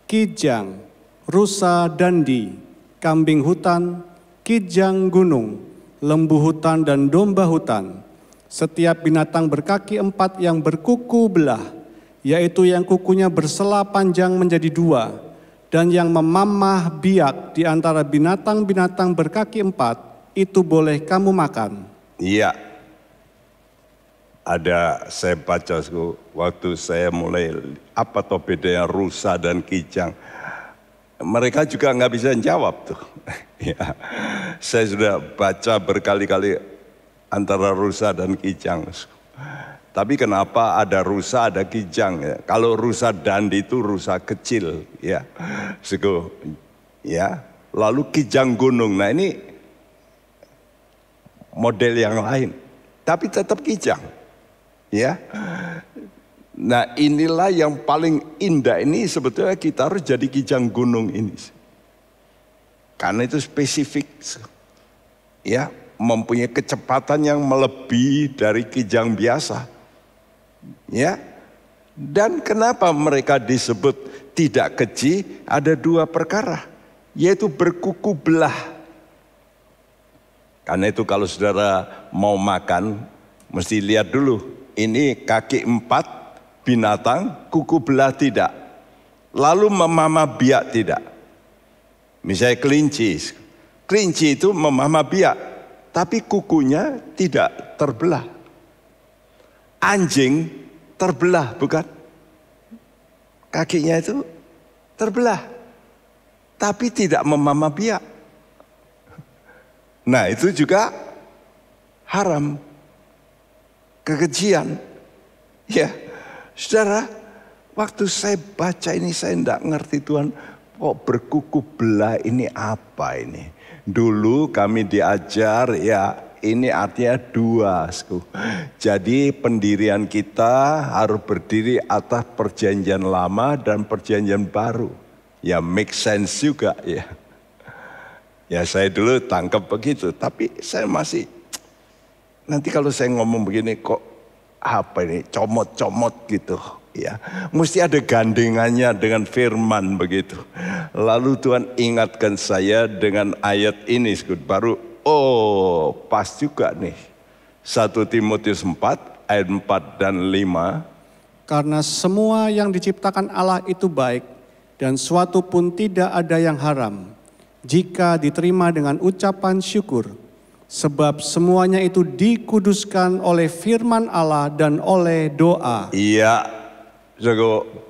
kijang, rusa dandi, kambing hutan, kijang gunung, lembu hutan dan domba hutan. Setiap binatang berkaki 4 yang berkuku belah, yaitu yang kukunya bersela panjang menjadi 2, dan yang memamah biak di antara binatang-binatang berkaki 4, itu boleh kamu makan. Iya. Ada, saya baca waktu saya mulai, apa toh bedanya rusa dan kijang. Mereka juga nggak bisa jawab tuh. Ya, saya sudah baca berkali-kali antara rusa dan kijang. Tapi kenapa ada rusa, ada kijang? Ya? Kalau rusa dandi itu rusa kecil, ya. Ya. Lalu kijang gunung. Nah ini model yang lain, tapi tetap kijang, ya. Nah inilah yang paling indah ini, sebetulnya kita harus jadi kijang gunung ini, karena itu spesifik, ya, mempunyai kecepatan yang melebihi dari kijang biasa. Ya, dan kenapa mereka disebut tidak keji? Ada 2 perkara, yaitu berkuku belah. Karena itu kalau saudara mau makan, mesti lihat dulu, ini kaki 4 binatang, kuku belah tidak. Lalu memamah biak tidak. Misalnya kelinci, kelinci itu memamah biak, tapi kukunya tidak terbelah. Anjing terbelah, bukan? Kakinya itu terbelah, tapi tidak memamah biak. Nah itu juga haram, kekejian. Ya, saudara, waktu saya baca ini saya tidak ngerti Tuhan, kok berkuku belah ini apa ini? Dulu kami diajar, ya, ini artinya 2. Jadi pendirian kita harus berdiri atas perjanjian lama dan perjanjian baru. Ya make sense juga ya. Ya saya dulu tangkap begitu, tapi saya masih, nanti kalau saya ngomong begini kok apa ini, comot-comot gitu. Ya, mesti ada gandengannya dengan firman begitu. Lalu Tuhan ingatkan saya dengan ayat ini, baru oh pas juga nih. 1 Timotius 4 ayat 4 dan 5. Karena semua yang diciptakan Allah itu baik, dan suatu pun tidak ada yang haram, jika diterima dengan ucapan syukur. Sebab semuanya itu dikuduskan oleh firman Allah dan oleh doa. Iya,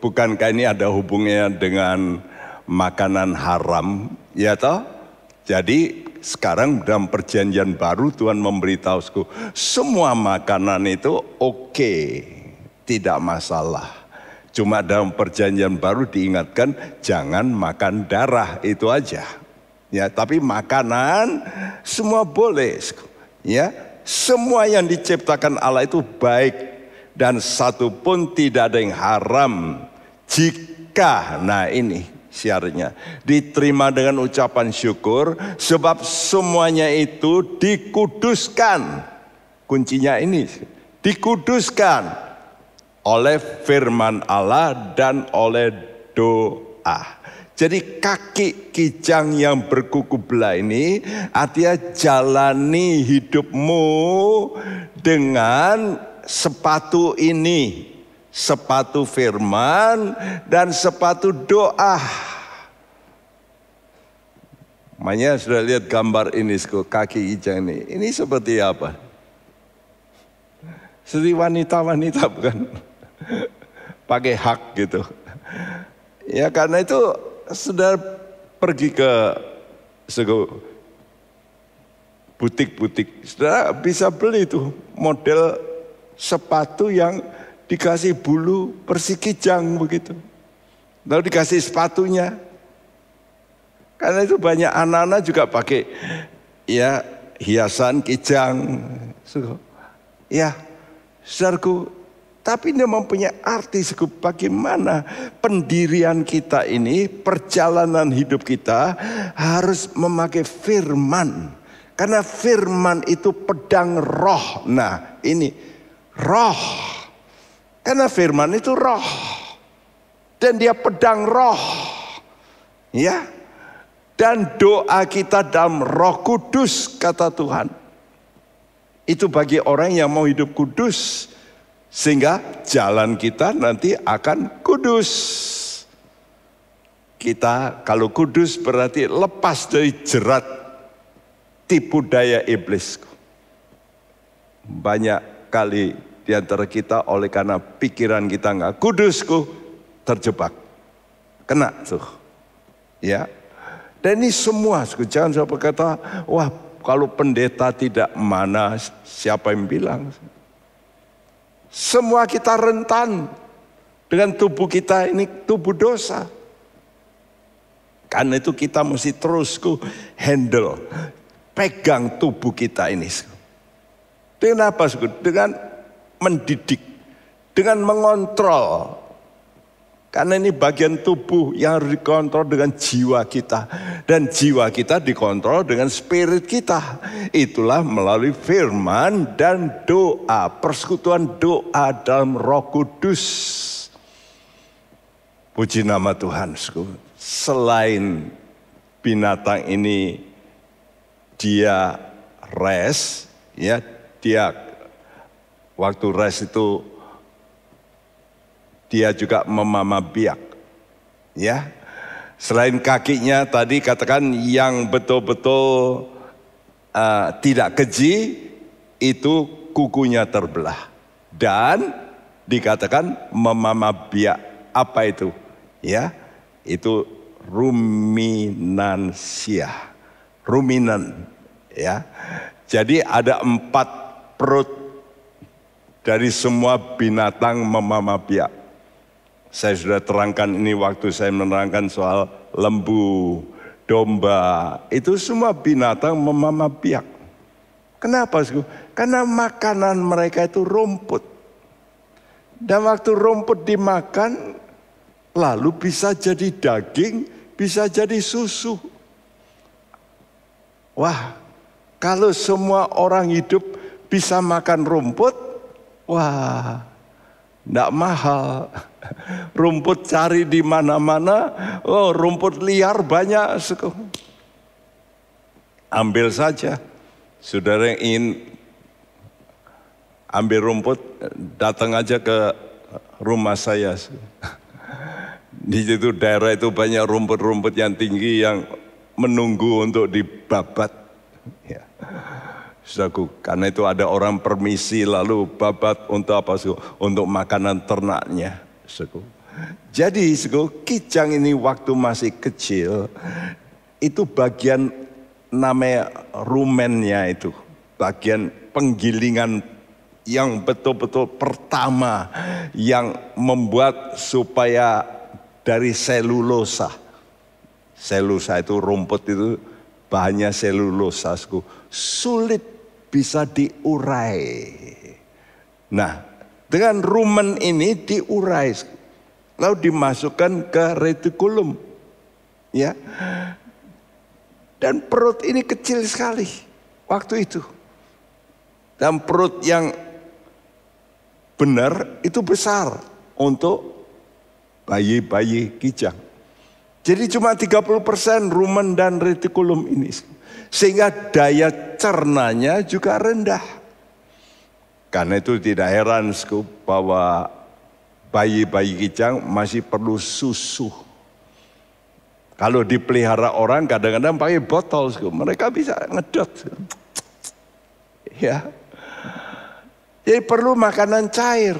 bukankah ini ada hubungannya dengan makanan haram, ya toh? Jadi sekarang dalam perjanjian baru Tuhan memberitahuku, semua makanan itu oke, tidak masalah. Cuma dalam perjanjian baru diingatkan jangan makan darah, itu aja. Ya, tapi makanan semua boleh. Ya, semua yang diciptakan Allah itu baik. Dan satu pun tidak ada yang haram jika, nah ini syaratnya, diterima dengan ucapan syukur, sebab semuanya itu dikuduskan. Kuncinya ini, dikuduskan oleh firman Allah dan oleh doa. Jadi kaki kijang yang berkuku belah ini artinya jalani hidupmu dengan sepatu ini, sepatu firman dan sepatu doa. Makanya sudah lihat gambar ini, kaki kijang ini. Ini seperti apa? Seperti wanita-wanita bukan? Pakai hak gitu. Ya karena itu sudah pergi ke butik-butik, sudah bisa beli tuh model sepatu yang dikasih bulu persi kijang begitu. Lalu dikasih sepatunya. Karena itu banyak anak-anak juga pakai ya hiasan kijang. Ya, saudaraku, tapi ini mempunyai arti bagaimana pendirian kita ini, perjalanan hidup kita harus memakai firman. Karena firman itu pedang roh. Nah, ini roh, karena firman itu roh dan dia pedang roh, ya. Dan doa kita dalam Roh Kudus, kata Tuhan. Itu bagi orang yang mau hidup kudus, sehingga jalan kita nanti akan kudus. Kita kalau kudus berarti lepas dari jerat tipu daya iblis. Banyak kali di antara kita oleh karena pikiran kita nggak kudusku terjebak, kena tuh, ya. Dan ini semua, jangan saya berkata, wah kalau pendeta tidak, mana siapa yang bilang? Semua kita rentan dengan tubuh kita ini, tubuh dosa. Karena itu kita mesti terus handle, pegang tubuh kita ini. Dengan apa? Dengan mendidik, dengan mengontrol. Karena ini bagian tubuh yang harus dikontrol dengan jiwa kita. Dan jiwa kita dikontrol dengan spirit kita. Itulah melalui firman dan doa. Persekutuan doa dalam Roh Kudus. Puji nama Tuhan. Selain binatang ini dia rest, ya, dia waktu rest itu dia juga memamah biak, ya. Selain kakinya tadi katakan yang betul-betul tidak keji, itu kukunya terbelah dan dikatakan memamah biak. Apa itu? Ya, itu ruminansia, ruminan, ya. Jadi ada 4 perut dari semua binatang memamah biak. Saya sudah terangkan ini waktu saya menerangkan soal lembu, domba. Itu semua binatang memamah biak. Kenapa? Karena makanan mereka itu rumput. Dan waktu rumput dimakan, lalu bisa jadi daging, bisa jadi susu. Wah, kalau semua orang hidup bisa makan rumput, wah, enggak mahal. Rumput cari di mana-mana, oh rumput liar banyak. Ambil saja. Saudara yang ingin ambil rumput, datang aja ke rumah saya. Di situ daerah itu banyak rumput-rumput yang tinggi yang menunggu untuk dibabat. Ya. Saudaraku, karena itu ada orang permisi lalu babat untuk apa? Untuk makanan ternaknya. Jadi kijang ini waktu masih kecil, itu bagian namanya rumennya itu. Bagian penggilingan yang betul-betul pertama yang membuat supaya dari selulosa. Selulosa itu rumput itu bahannya selulosa, sulit bisa diurai. Nah, dengan rumen ini diurai, lalu dimasukkan ke retikulum, ya. Dan perut ini kecil sekali waktu itu. Dan perut yang benar itu besar untuk bayi-bayi kijang. Jadi cuma 30% rumen dan retikulum ini. Sehingga daya cernanya juga rendah. Karena itu tidak heran bahwa bayi-bayi kijang masih perlu susu. Kalau dipelihara orang kadang-kadang pakai botol, mereka bisa ngedot. Ya. Jadi perlu makanan cair.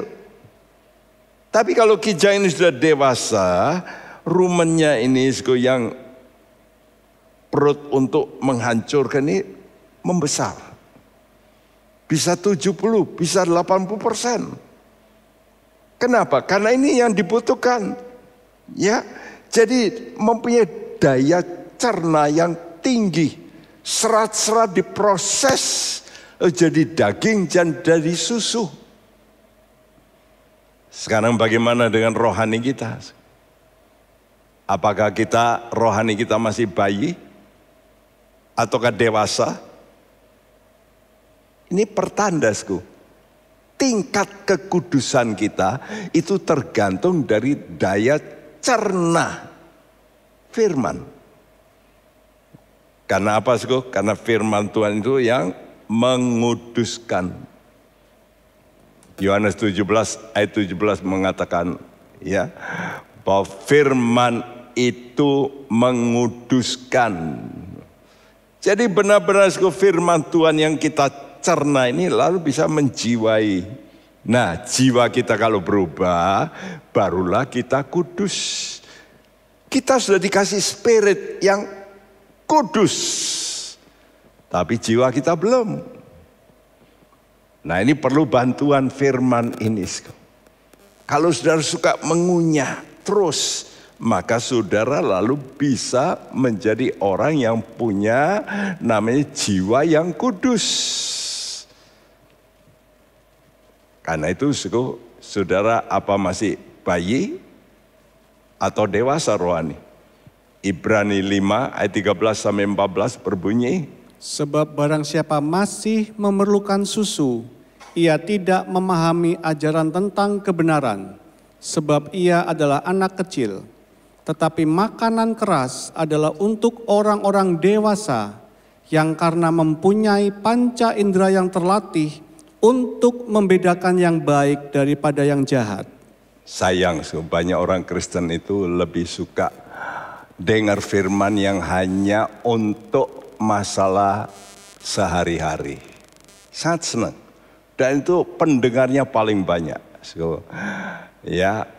Tapi kalau kijang ini sudah dewasa, rumennya ini yang perut untuk menghancurkan ini membesar. Bisa 70, bisa 80%. Kenapa? Karena ini yang dibutuhkan. Ya, jadi mempunyai daya cerna yang tinggi. Serat-serat diproses jadi daging dan dari susu. Sekarang bagaimana dengan rohani kita? Apakah rohani kita masih bayi? Ataukah dewasa? Ini pertandasku. Tingkat kekudusan kita itu tergantung dari daya cerna firman. Karena apa, Sku? Karena firman Tuhan itu yang menguduskan. Yohanes 17 ayat 17 mengatakan ya bahwa firman itu menguduskan. Jadi benar-benar firman Tuhan yang kita cerna ini lalu bisa menjiwai. Nah, jiwa kita kalau berubah, barulah kita kudus. Kita sudah dikasih spirit yang kudus, tapi jiwa kita belum. Nah, ini perlu bantuan firman ini. Kalau saudara suka mengunyah terus, maka saudara lalu bisa menjadi orang yang punya namanya jiwa yang kudus. Karena itu saudara apa masih bayi atau dewasa rohani? Ibrani 5 ayat 13 sampai 14 berbunyi, sebab barang siapa masih memerlukan susu, ia tidak memahami ajaran tentang kebenaran, sebab ia adalah anak kecil. Tetapi makanan keras adalah untuk orang-orang dewasa yang karena mempunyai panca indera yang terlatih untuk membedakan yang baik daripada yang jahat. Sayang, banyak orang Kristen itu lebih suka dengar firman yang hanya untuk masalah sehari-hari. Sangat senang. Dan itu pendengarnya paling banyak. Ya,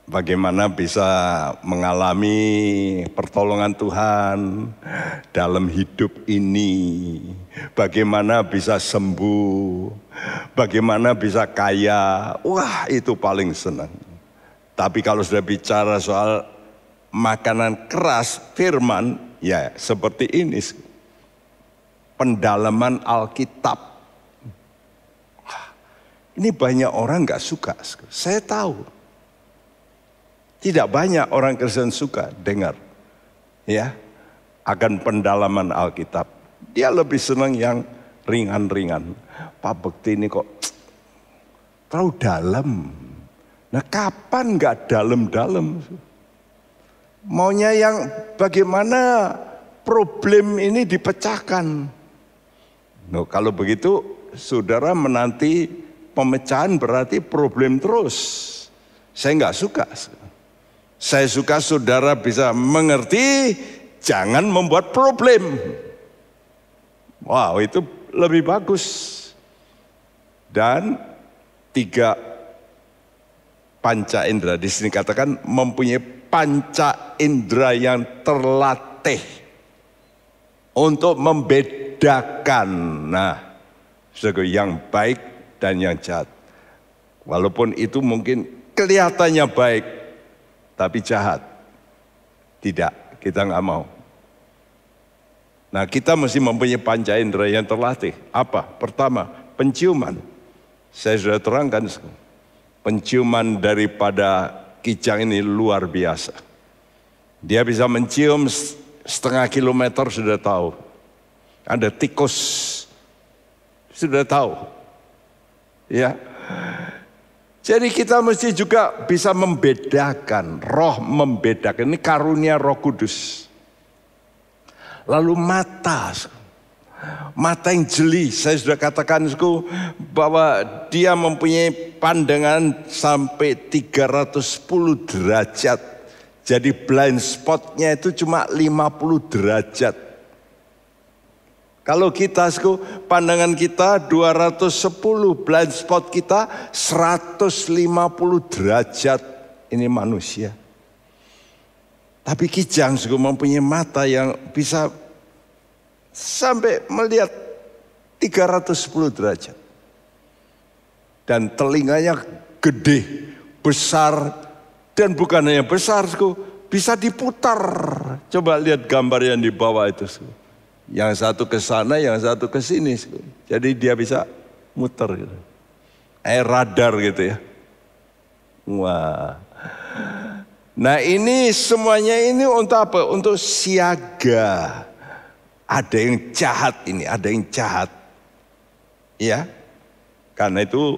bagaimana bisa mengalami pertolongan Tuhan dalam hidup ini. Bagaimana bisa sembuh. Bagaimana bisa kaya. Wah, itu paling senang. Tapi kalau sudah bicara soal makanan keras firman, ya seperti ini. Pendalaman Alkitab. Ini banyak orang gak suka, saya tahu. Tidak banyak orang Kristen suka dengar ya akan pendalaman Alkitab. Dia lebih senang yang ringan-ringan. Pak Bekti ini kok terlalu dalam. Nah, kapan gak dalam-dalam? Maunya yang bagaimana problem ini dipecahkan. Nah, kalau begitu saudara menanti pemecahan berarti problem terus. Saya nggak suka. Saya suka saudara bisa mengerti, jangan membuat problem. Wow, itu lebih bagus. Dan 3 panca indera. Di sini katakan mempunyai panca indera yang terlatih untuk membedakan. Nah, yang baik dan yang jahat. Walaupun itu mungkin kelihatannya baik, tapi jahat. Tidak, kita nggak mau. Nah, kita mesti mempunyai panca indera yang terlatih. Apa? Pertama, penciuman. Saya sudah terangkan, penciuman daripada kijang ini luar biasa. Dia bisa mencium setengah kilometer sudah tahu. Ada tikus, sudah tahu. Ya. Jadi kita mesti juga bisa membedakan, roh membedakan. Ini karunia Roh Kudus. Lalu mata yang jeli, saya sudah katakan bahwa dia mempunyai pandangan sampai 310 derajat. Jadi blind spotnya itu cuma 50 derajat. Kalau kita, pandangan kita 210, blind spot kita 150 derajat. Ini manusia. Tapi kijang mempunyai mata yang bisa sampai melihat 310 derajat. Dan telinganya gede, besar, dan bukan hanya besar, bisa diputar. Coba lihat gambar yang di bawah itu. Yang satu ke sana, yang satu ke sini. Jadi dia bisa muter gitu. Radar gitu ya. Wah. Nah ini semuanya ini untuk apa? Untuk siaga. Ada yang jahat ini, ada yang jahat. Ya. Karena itu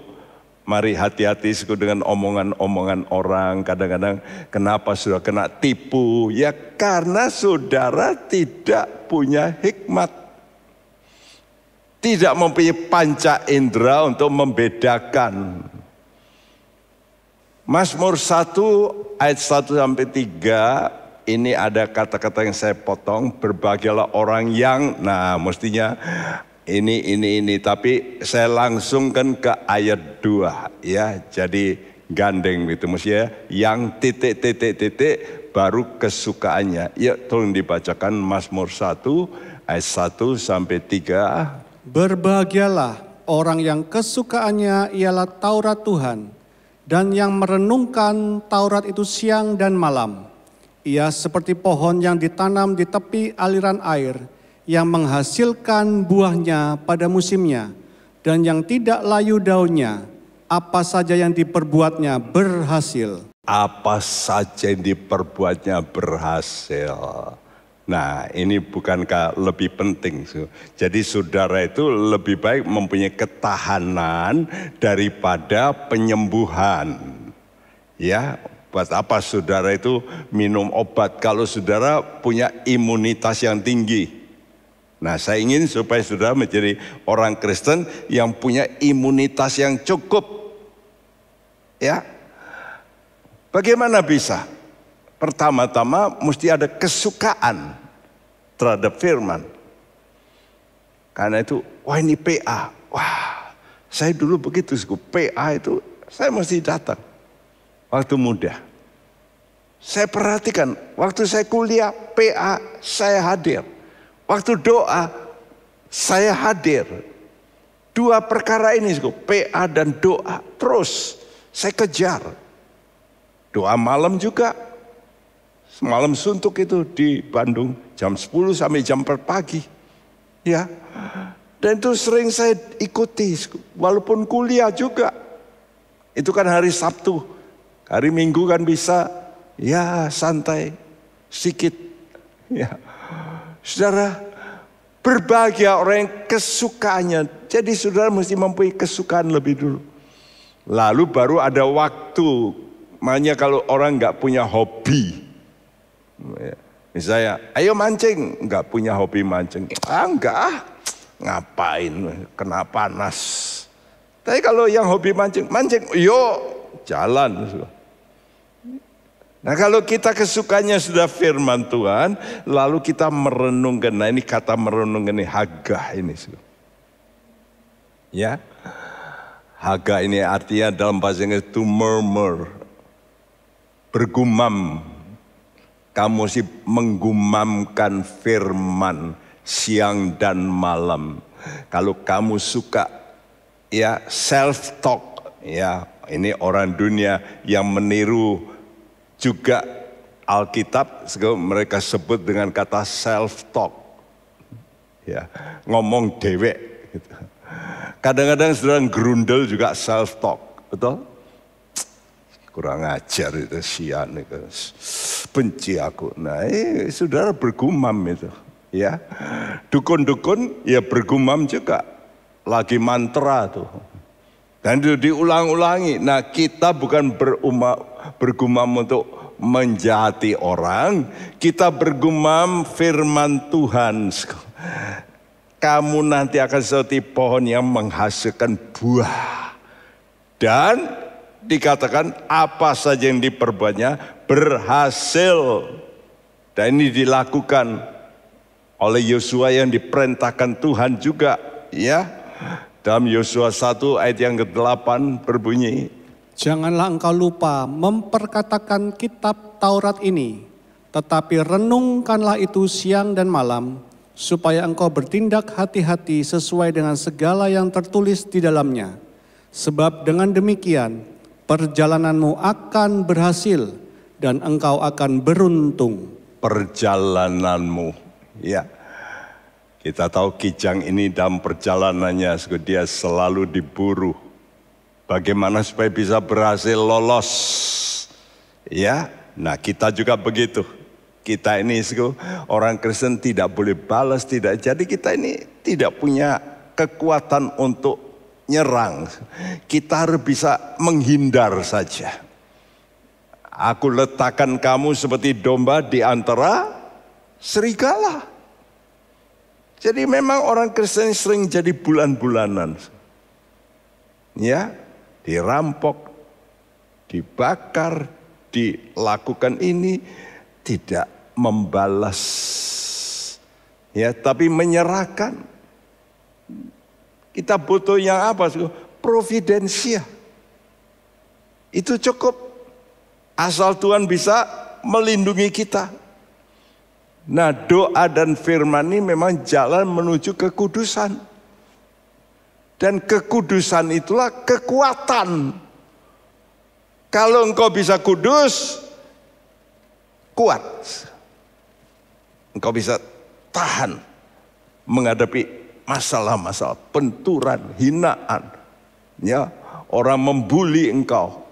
mari hati-hati dengan omongan-omongan orang. Kadang-kadang kenapa sudah kena tipu? Ya karena saudara tidak punya hikmat. Tidak mempunyai panca indera untuk membedakan. Mazmur 1 ayat 1 sampai 3 ini ada kata-kata yang saya potong. Berbahagialah orang yang, nah mestinya ini tapi saya langsungkan ke ayat 2 ya. Jadi gandeng gitu mestinya yang titik baru kesukaannya. Ya tolong dibacakan Mazmur 1 ayat 1 sampai 3. Berbahagialah orang yang kesukaannya ialah Taurat Tuhan, dan yang merenungkan Taurat itu siang dan malam. Ia seperti pohon yang ditanam di tepi aliran air, yang menghasilkan buahnya pada musimnya, dan yang tidak layu daunnya. Apa saja yang diperbuatnya berhasil. Apa saja yang diperbuatnya berhasil. Nah ini bukankah lebih penting? Jadi saudara itu lebih baik mempunyai ketahanan daripada penyembuhan. Ya, buat apa saudara itu minum obat kalau saudara punya imunitas yang tinggi? Nah saya ingin supaya saudara menjadi orang Kristen yang punya imunitas yang cukup. Ya, bagaimana bisa? Pertama-tama mesti ada kesukaan terhadap firman. Karena itu, wah ini PA. Wah, saya dulu begitu, PA itu saya mesti datang. Waktu muda. Saya perhatikan, waktu saya kuliah, PA saya hadir. Waktu doa, saya hadir. Dua perkara ini, PA dan doa. Terus, saya kejar. Doa malam juga. Malam suntuk itu di Bandung jam 10 sampai jam 4 pagi. Ya. Dan itu sering saya ikuti walaupun kuliah juga. Itu kan hari Sabtu. Hari Minggu kan bisa ya santai sedikit. Ya. Saudara, berbahagia orang yang kesukaannya. Jadi saudara mesti mempunyai kesukaan lebih dulu. Lalu baru ada waktu. Makanya kalau orang nggak punya hobi. Misalnya, ayo mancing, nggak punya hobi mancing, enggak, ngapain, kena panas. Tapi kalau yang hobi mancing, yuk jalan. Nah kalau kita kesukaannya sudah firman Tuhan, lalu kita merenungkan, nah ini kata merenungkan ini Haggah ini. Ya, Haggah ini artinya dalam bahasa Inggris to murmur, bergumam. Kamu mesti menggumamkan firman siang dan malam. Kalau kamu suka ya self talk, ya ini orang dunia yang meniru juga Alkitab, mereka sebut dengan kata self talk. Ya, ngomong dewek gitu. Kadang-kadang saudara gerundel juga self talk, betul? Kurang ajar itu sian itu, benci aku. Nah, saudara bergumam itu, ya. Dukun-dukun ya bergumam juga, lagi mantra tuh. Dan itu diulang-ulangi. Nah, kita bukan bergumam untuk menjahati orang, kita bergumam firman Tuhan. Kamu nanti akan seperti pohon yang menghasilkan buah. Dan dikatakan apa saja yang diperbuatnya berhasil. Dan ini dilakukan oleh Yosua yang diperintahkan Tuhan juga, ya. Dalam Yosua 1 ayat yang ke-8 berbunyi, janganlah engkau lupa memperkatakan kitab Taurat ini, tetapi renungkanlah itu siang dan malam, supaya engkau bertindak hati-hati sesuai dengan segala yang tertulis di dalamnya. Sebab dengan demikian perjalananmu akan berhasil dan engkau akan beruntung. Perjalananmu, ya. Kita tahu Kijang ini dalam perjalanannya dia selalu diburu. Bagaimana supaya bisa berhasil lolos, ya. Nah, kita juga begitu. Kita ini orang Kristen tidak boleh balas, tidak. Jadi kita ini tidak punya kekuatan untuk nyerang. Kita harus bisa menghindar saja. Aku letakkan kamu seperti domba di antara serigala. Jadi memang orang Kristen sering jadi bulan-bulanan. Ya, dirampok, dibakar, dilakukan ini, tidak membalas. Ya, tapi menyerahkan. Kita butuh yang apa? Providensia. Itu cukup. Asal Tuhan bisa melindungi kita. Nah, doa dan firman ini memang jalan menuju kekudusan. Dan kekudusan itulah kekuatan. Kalau engkau bisa kudus, kuat. Engkau bisa tahan menghadapi masalah-masalah, benturan, hinaan, ya, orang membuli engkau,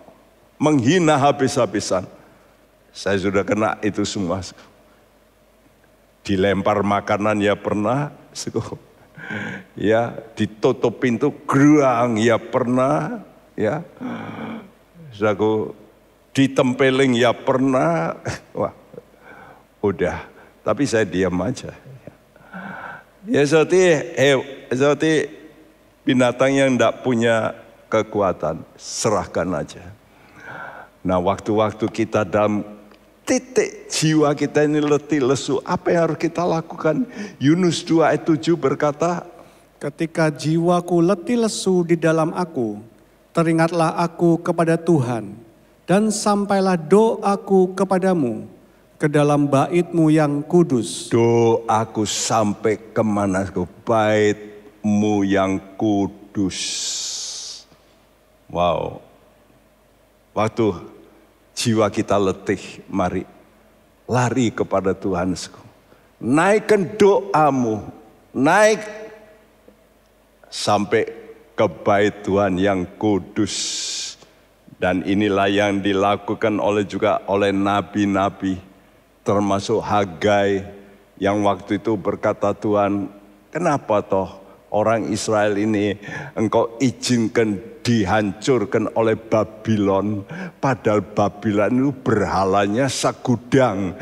menghina habis-habisan. Saya sudah kena itu semua. Dilempar makanan ya pernah, ya, ditutup pintu geruang ya pernah, ya, ditempeling ya pernah. Wah, udah, tapi saya diam aja. Ya seperti binatang yang tidak punya kekuatan, serahkan aja. Nah, waktu-waktu kita dalam titik jiwa kita ini letih lesu, apa yang harus kita lakukan? Yunus 2 ayat 7 berkata, ketika jiwaku letih lesu di dalam aku, teringatlah aku kepada Tuhan, dan sampailah doaku kepadamu, ke dalam bait-Mu yang kudus. Doaku sampai kemana? Ke bait-Mu yang kudus. Wow. Waktu jiwa kita letih, mari lari kepada Tuhan. Naikkan doamu, naik sampai ke bait Tuhan yang kudus. Dan inilah yang dilakukan juga oleh nabi-nabi. Termasuk Hagai yang waktu itu berkata, Tuhan, kenapa toh orang Israel ini engkau izinkan dihancurkan oleh Babylon, padahal Babylon itu berhalanya segudang.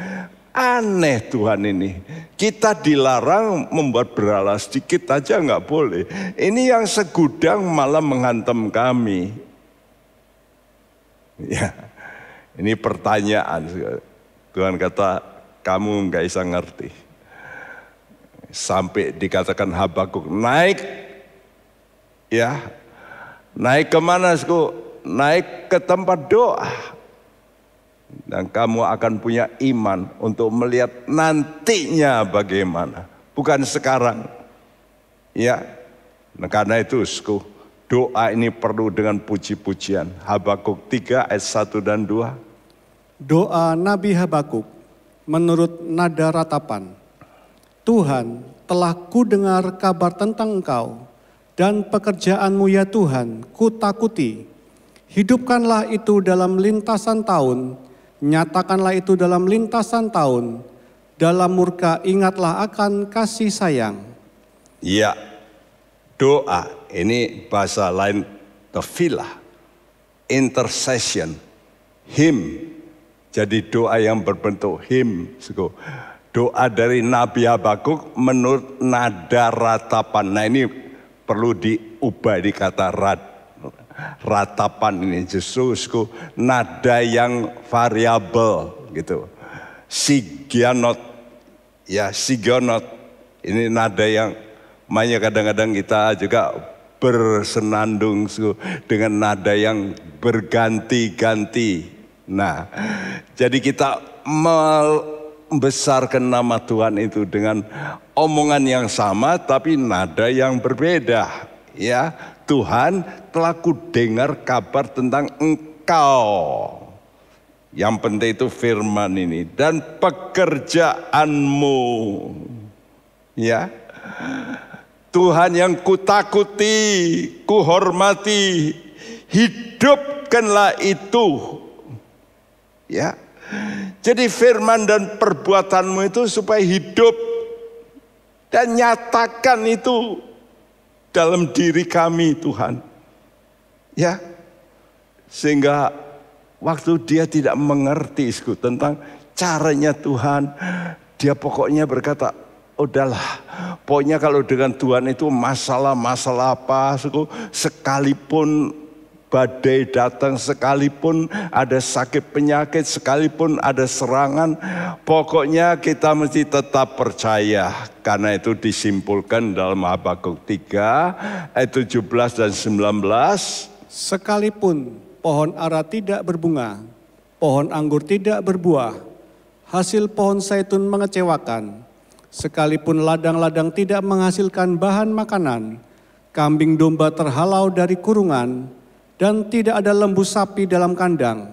Aneh Tuhan ini, kita dilarang membuat berhala sedikit aja nggak boleh. Ini yang segudang malah menghantam kami. Ya, ini pertanyaan. Tuhan kata, kamu nggak bisa ngerti. Sampai dikatakan Habakuk, naik. Ya, naik kemana? Naik ke tempat doa. Dan kamu akan punya iman untuk melihat nantinya bagaimana. Bukan sekarang. Ya, nah, karena itu doa ini perlu dengan puji-pujian. Habakuk 3 ayat 1 dan 2. Doa Nabi Habakuk menurut nada ratapan. Tuhan, telah ku dengar kabar tentang Engkau dan pekerjaanmu ya Tuhan, ku takuti. Hidupkanlah itu dalam lintasan tahun, nyatakanlah itu dalam lintasan tahun, dalam murka ingatlah akan kasih sayang. Ya, doa ini bahasa lain tefilah, intercession, hymn. Jadi doa yang berbentuk hymn. Doa dari Nabi Habakuk menurut nada ratapan. Nah ini perlu diubah di kata ratapan ini. Justru nada yang variabel gitu. Sigionot. Ya sigionot. Ini nada yang makanya kadang-kadang kita juga bersenandung dengan nada yang berganti-ganti. Nah, jadi kita membesarkan nama Tuhan itu dengan omongan yang sama tapi nada yang berbeda. Ya, Tuhan, telah kudengar kabar tentang Engkau. Yang penting itu firman ini dan pekerjaanmu. Ya. Tuhan yang kutakuti, kuhormati, hidupkanlah itu. Ya, jadi firman dan perbuatanmu itu supaya hidup dan nyatakan itu dalam diri kami Tuhan. Ya, sehingga waktu dia tidak mengerti tentang caranya Tuhan, dia pokoknya berkata, udahlah, pokoknya kalau dengan Tuhan itu masalah-masalah apa, sekalipun badai datang, sekalipun ada sakit penyakit, sekalipun ada serangan, pokoknya kita mesti tetap percaya. Karena itu disimpulkan dalam Habakuk 3 ayat 17 dan 19. Sekalipun pohon ara tidak berbunga, pohon anggur tidak berbuah, hasil pohon zaitun mengecewakan, sekalipun ladang-ladang tidak menghasilkan bahan makanan, kambing domba terhalau dari kurungan, dan tidak ada lembu sapi dalam kandang.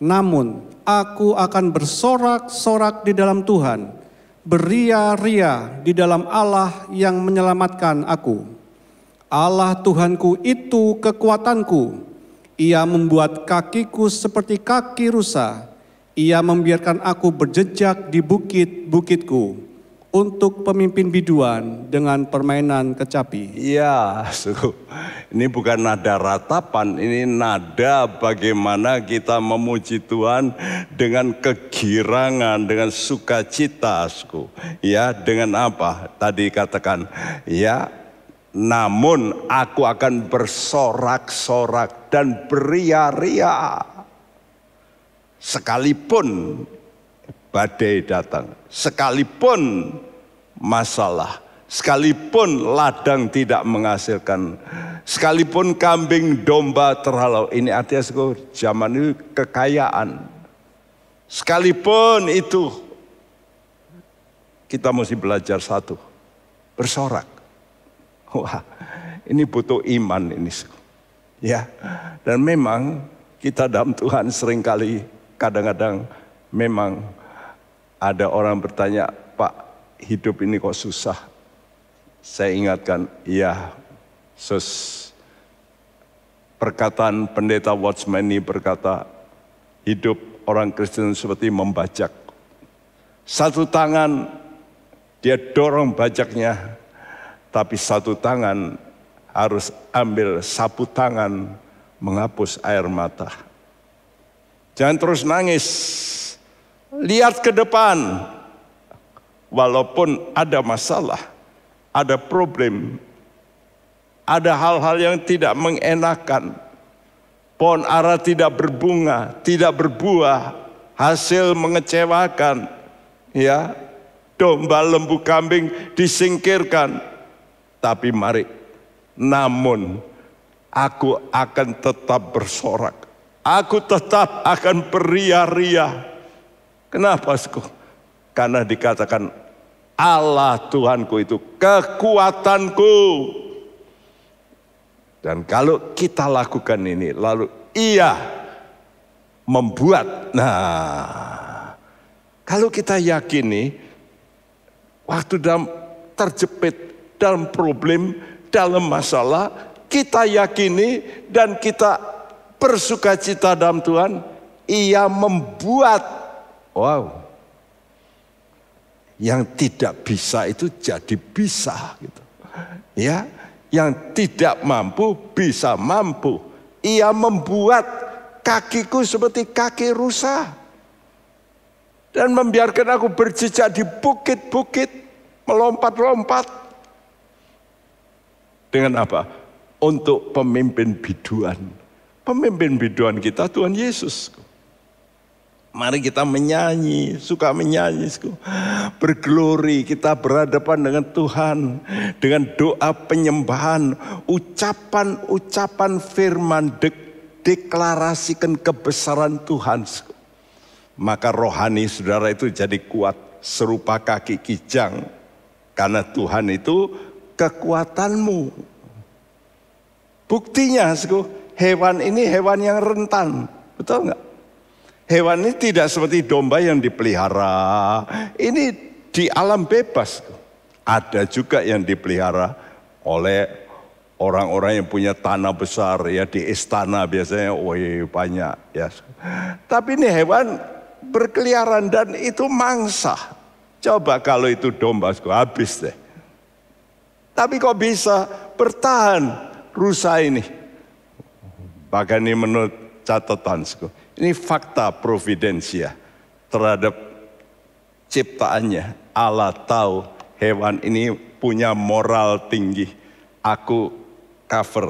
Namun aku akan bersorak-sorak di dalam Tuhan, beria-ria di dalam Allah yang menyelamatkan aku. Allah Tuhanku itu kekuatanku. Ia membuat kakiku seperti kaki rusa. Ia membiarkan aku berjejak di bukit-bukitku untuk pemimpin biduan dengan permainan kecapi. Iya, ini bukan nada ratapan, ini nada bagaimana kita memuji Tuhan dengan kegirangan, dengan sukacita. Ya, dengan apa? Tadi katakan, ya, namun aku akan bersorak-sorak dan beria-ria sekalipun badai datang, sekalipun masalah, sekalipun ladang tidak menghasilkan, sekalipun kambing domba terhalau. Ini artinya zaman ini kekayaan. Sekalipun itu kita mesti belajar satu, bersorak. Wah, ini butuh iman ini. Ya, dan memang kita dalam Tuhan seringkali kadang-kadang memang ada orang bertanya, Pak, hidup ini kok susah? Saya ingatkan, ya, perkataan pendeta Watchman ini berkata, hidup orang Kristen seperti membajak. Satu tangan dia dorong bajaknya, tapi satu tangan harus ambil sapu tangan menghapus air mata. Jangan terus nangis. Lihat ke depan, walaupun ada masalah, ada problem, ada hal-hal yang tidak mengenakan, pohon ara tidak berbunga, tidak berbuah, hasil mengecewakan, ya, domba lembu kambing disingkirkan, tapi mari, namun aku akan tetap bersorak Aku tetap akan beria-ria. Kenapa? Karena dikatakan Allah Tuhanku itu kekuatanku. Dan kalau kita lakukan ini, lalu Ia membuat. Nah, kalau kita yakini, waktu terjepit dalam problem, dalam masalah, kita yakini dan kita bersukacita dalam Tuhan, Ia membuat. Wow. Yang tidak bisa itu jadi bisa gitu. Ya, yang tidak mampu bisa mampu. Ia membuat kakiku seperti kaki rusa dan membiarkan aku berjejak di bukit-bukit, melompat-lompat. Dengan apa? Untuk pemimpin biduan. Pemimpin biduan kita Tuhan Yesus. Mari kita menyanyi, suka menyanyi, berglori, kita berhadapan dengan Tuhan, dengan doa penyembahan, ucapan-ucapan firman, deklarasikan kebesaran Tuhan. Maka rohani saudara itu jadi kuat, serupa kaki kijang, karena Tuhan itu kekuatanmu. Buktinya, hewan ini hewan yang rentan, betul nggak? Hewan ini tidak seperti domba yang dipelihara. Ini di alam bebas. Ada juga yang dipelihara oleh orang-orang yang punya tanah besar ya, di istana biasanya, banyak ya. Tapi ini hewan berkeliaran dan itu mangsa. Coba kalau itu domba, habis deh. Tapi kok bisa bertahan rusa ini? Bahkan ini menurut catatan, ini fakta providensia terhadap ciptaannya. Allah tahu hewan ini punya moral tinggi. Aku cover,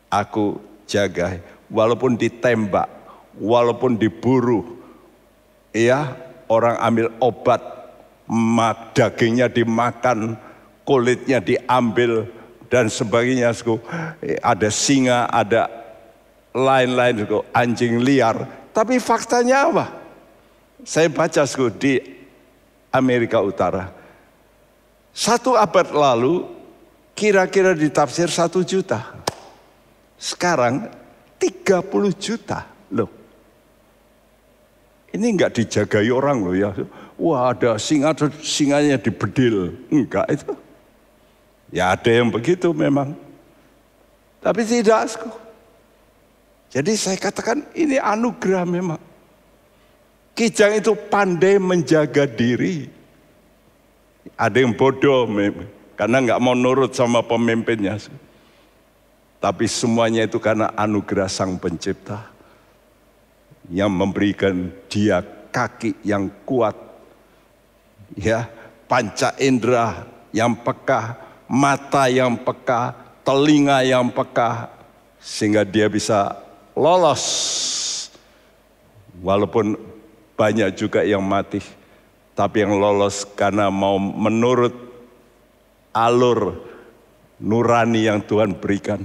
aku jaga. Walaupun ditembak, walaupun diburu, ya orang ambil obat, dagingnya dimakan, kulitnya diambil dan sebagainya. Ada singa, ada lain-lain, anjing liar. Tapi faktanya apa? Saya baca di Amerika Utara. 1 abad lalu kira-kira ditafsir 1 juta. Sekarang 30 juta loh. Ini enggak dijagai orang loh ya. Wah, ada singa, singanya dibedil. Enggak itu. Ya ada yang begitu memang. Tapi tidak. Jadi saya katakan ini anugerah memang. Kijang itu pandai menjaga diri. Ada yang bodoh karena nggak mau nurut sama pemimpinnya. Tapi semuanya itu karena anugerah Sang Pencipta yang memberikan dia kaki yang kuat, ya, panca indera yang peka, mata yang peka, telinga yang peka, sehingga dia bisa lolos. Walaupun banyak juga yang mati, tapi yang lolos karena mau menurut alur nurani yang Tuhan berikan.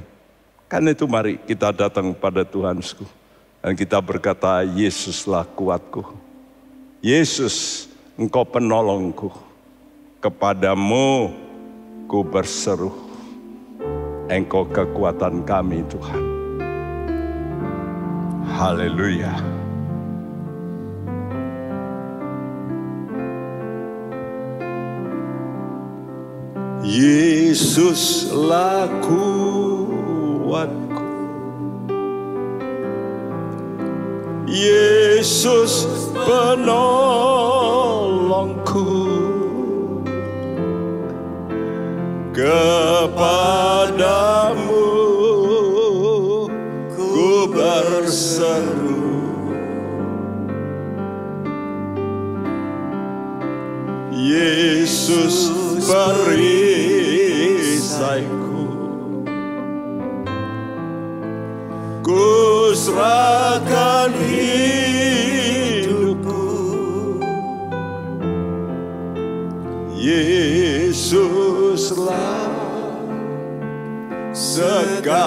Karena itu mari kita datang pada Tuhan dan kita berkata, Yesuslah kuatku. Yesus, Engkau penolongku. Kepadamu ku berseru. Engkau kekuatan kami Tuhan. Haleluya. Yesuslah kuatku. Yesus penolongku. Kepadamu ku berseru. Yesus perisaiku. Ku serahkan hidupku. Yesuslah segalanya.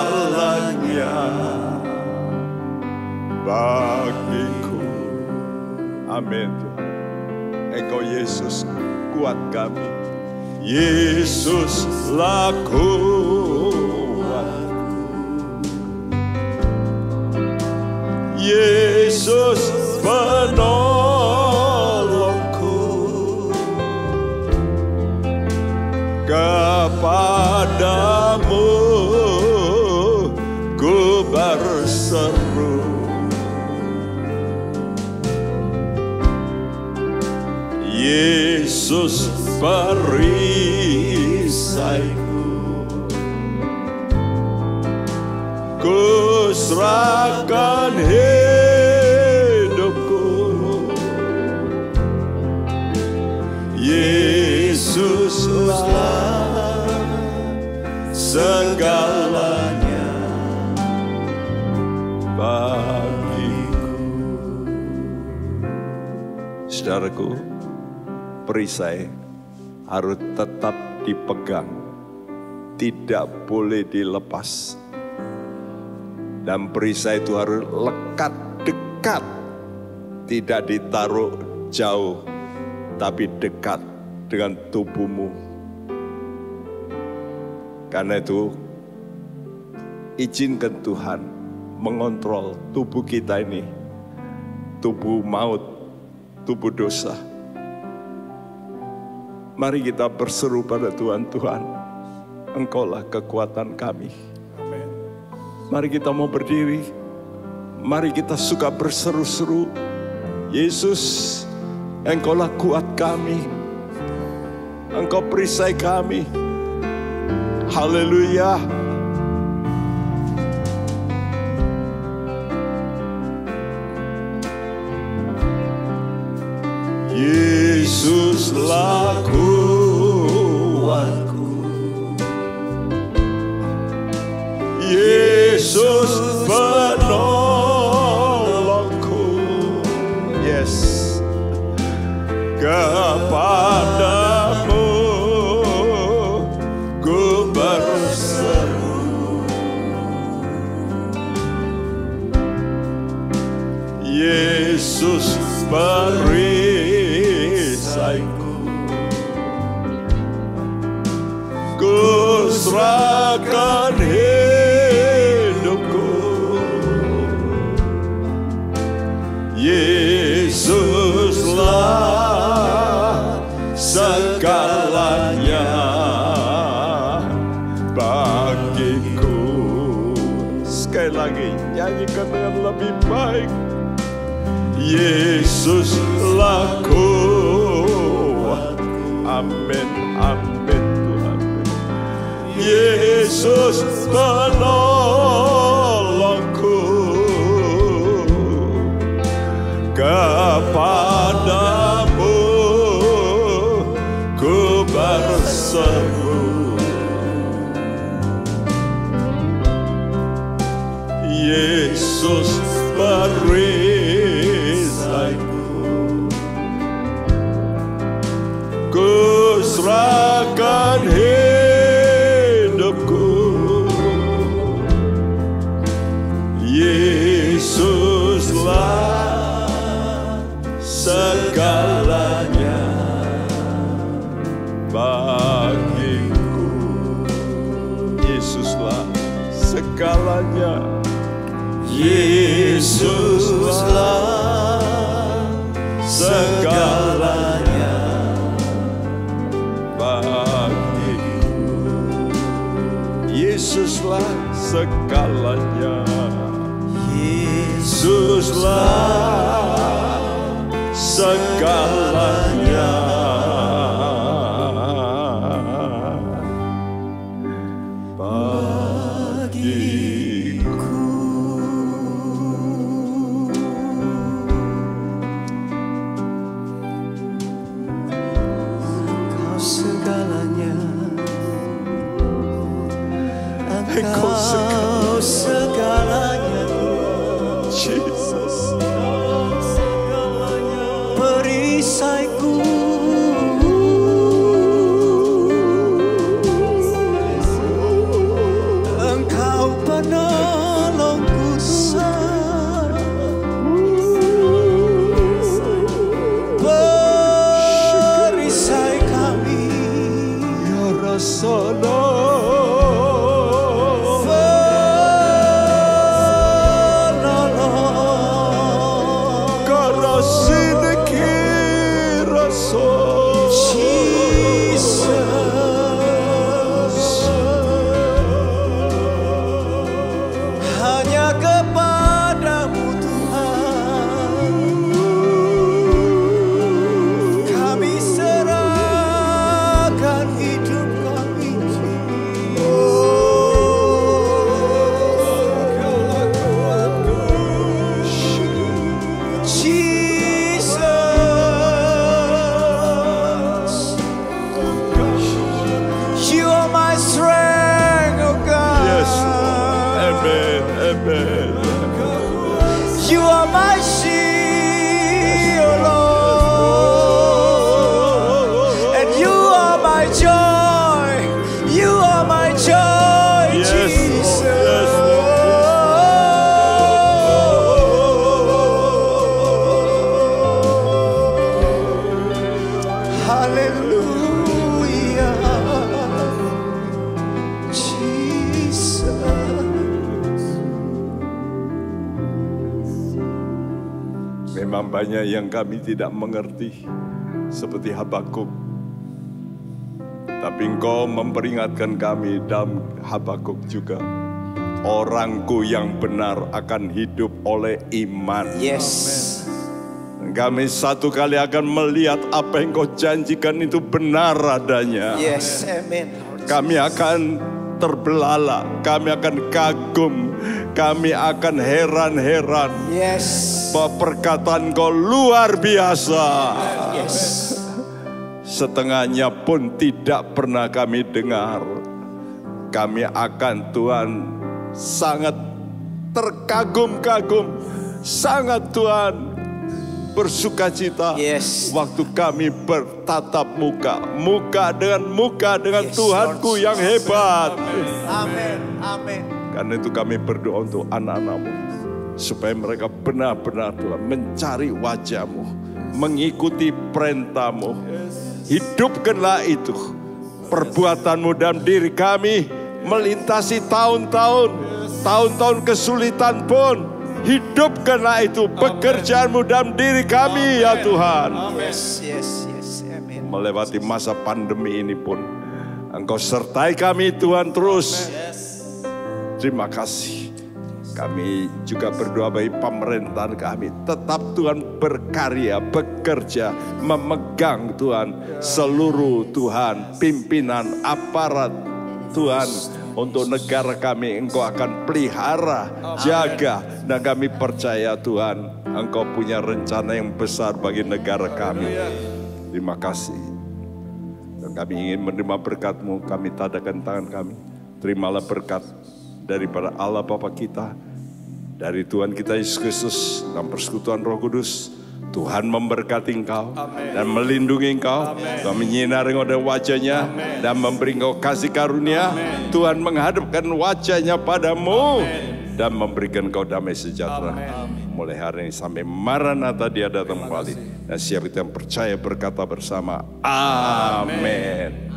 bagiku. Amin Tuhan. Engkau Yesus kuat kami. Yesuslah kuatku. Yesus penolongku. Kepadamu ku berseru. Yesus perisaiku, ku serahkan hidupku. Yesuslah segalanya bagiku. Saudaraku, perisai harus tetap dipegang, tidak boleh dilepas. Dan perisai itu harus lekat, dekat, tidak ditaruh jauh, tapi dekat dengan tubuhmu. Karena itu, izinkan Tuhan mengontrol tubuh kita ini, tubuh maut, tubuh dosa. Mari kita berseru pada Tuhan, Tuhan, Engkaulah kekuatan kami. Amin. Mari kita mau berdiri, mari kita suka berseru-seru. Yesus, Engkaulah kuat kami, Engkau perisai kami. Haleluya. Yesuslah kuatku, Yesus penolongku. Yes, kepadamu ku berseru. Yesus perisaiku, ku serahkan hidupku. Yesuslah segalanya bagiku. Sekali lagi, nyanyikan dengan lebih baik. Yesuslah kuatku. Amin, amin Tuhan. Yesus penolongku, kepadamu ku berseru. Yesus perisaiku, ku serahkan hidupku. Yesuslah segalanya bagiku. Yesuslah segalanya. Yesuslah segalanya bagiku. Yesuslah segalanya. Yesuslah segalanya bagiku. Engkau segalanya, Engkau segalanya, Jesus. perisaiku. Engkau penolongku, rasono banyak yang kami tidak mengerti, seperti Habakuk. Tapi Engkau memperingatkan kami dalam Habakuk juga. Orangku yang benar akan hidup oleh iman. Yes. Kami satu kali akan melihat apa yang Engkau janjikan itu benar adanya. Yes, amen. Kami akan terbelalak, kami akan kagum, kami akan heran-heran. Yes. Bahwa perkataan Kau luar biasa. Yes. Setengahnya pun tidak pernah kami dengar. Kami akan Tuhan sangat terkagum-kagum, sangat Tuhan bersukacita. Yes. Waktu kami bertatap muka dengan yes, Tuhanku Lord, yang hebat. Amin. Amin. Karena itu kami berdoa untuk anak-anak-Mu, supaya mereka benar-benar Tuhan mencari wajah-Mu, mengikuti perintah-Mu. Hidupkanlah itu perbuatan-Mu dalam diri kami, melintasi tahun-tahun kesulitan pun. Hidupkanlah itu pekerjaan-Mu dalam diri kami, ya Tuhan. Yes. Amen. Melewati masa pandemi ini pun Engkau sertai kami Tuhan terus. Terima kasih. Kami juga berdoa bagi pemerintahan kami. Tetap Tuhan berkarya, bekerja, memegang Tuhan seluruh Tuhan pimpinan aparat Tuhan. Untuk negara kami Engkau akan pelihara, jaga. Dan kami percaya Tuhan Engkau punya rencana yang besar bagi negara kami. Terima kasih. Dan kami ingin menerima berkat-Mu, kami tadakan tangan kami. Terimalah berkat daripada Allah Bapa kita, dari Tuhan kita Yesus Kristus, dalam persekutuan Roh Kudus. Tuhan memberkati engkau. Amen. Dan melindungi engkau. Amen. Tuhan menyinari engkau dengan wajahnya. Amen. Dan memberi engkau kasih karunia. Amen. Tuhan menghadapkan wajahnya padamu. Amen. Dan memberikan engkau damai sejahtera. Amen. Mulai hari ini sampai Maranatha Dia datang kembali. Dan siapa yang percaya berkata bersama amin.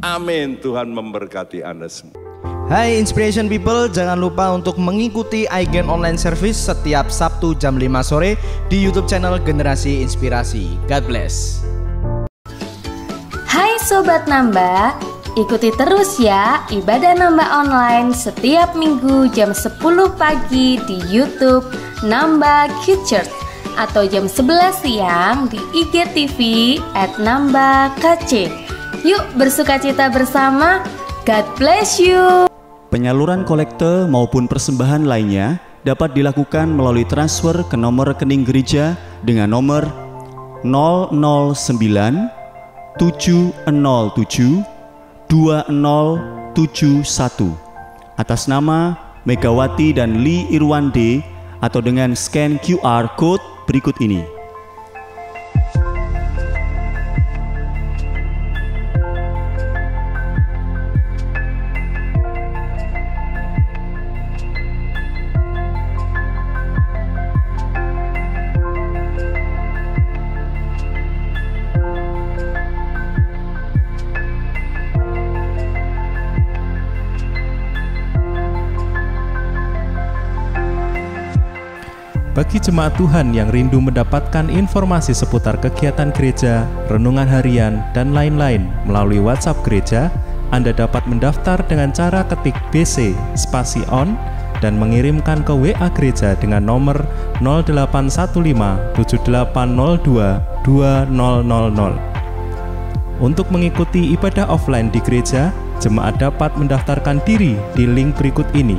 Amin. Tuhan memberkati Anda semua. Hai Inspiration People, jangan lupa untuk mengikuti iGen Online Service setiap Sabtu jam 5 sore di YouTube channel Generasi Inspirasi. God bless. Hai Sobat Nambah, ikuti terus ya ibadah Nambah online setiap minggu jam 10 pagi di YouTube Nambah Kids Church atau jam 11 siang di IGTV @nambahkc. Yuk bersukacita bersama. God bless you. Penyaluran kolekte maupun persembahan lainnya dapat dilakukan melalui transfer ke nomor rekening gereja dengan nomor 009 707 2071 atas nama Megawati dan Lee Irwande atau dengan scan QR Code berikut ini. Bagi jemaat Tuhan yang rindu mendapatkan informasi seputar kegiatan gereja, renungan harian, dan lain-lain melalui WhatsApp gereja, Anda dapat mendaftar dengan cara ketik BC spasi on dan mengirimkan ke WA gereja dengan nomor 0815 7802 2000. Untuk mengikuti ibadah offline di gereja, jemaat dapat mendaftarkan diri di link berikut ini.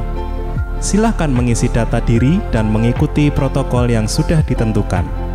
Silakan mengisi data diri dan mengikuti protokol yang sudah ditentukan.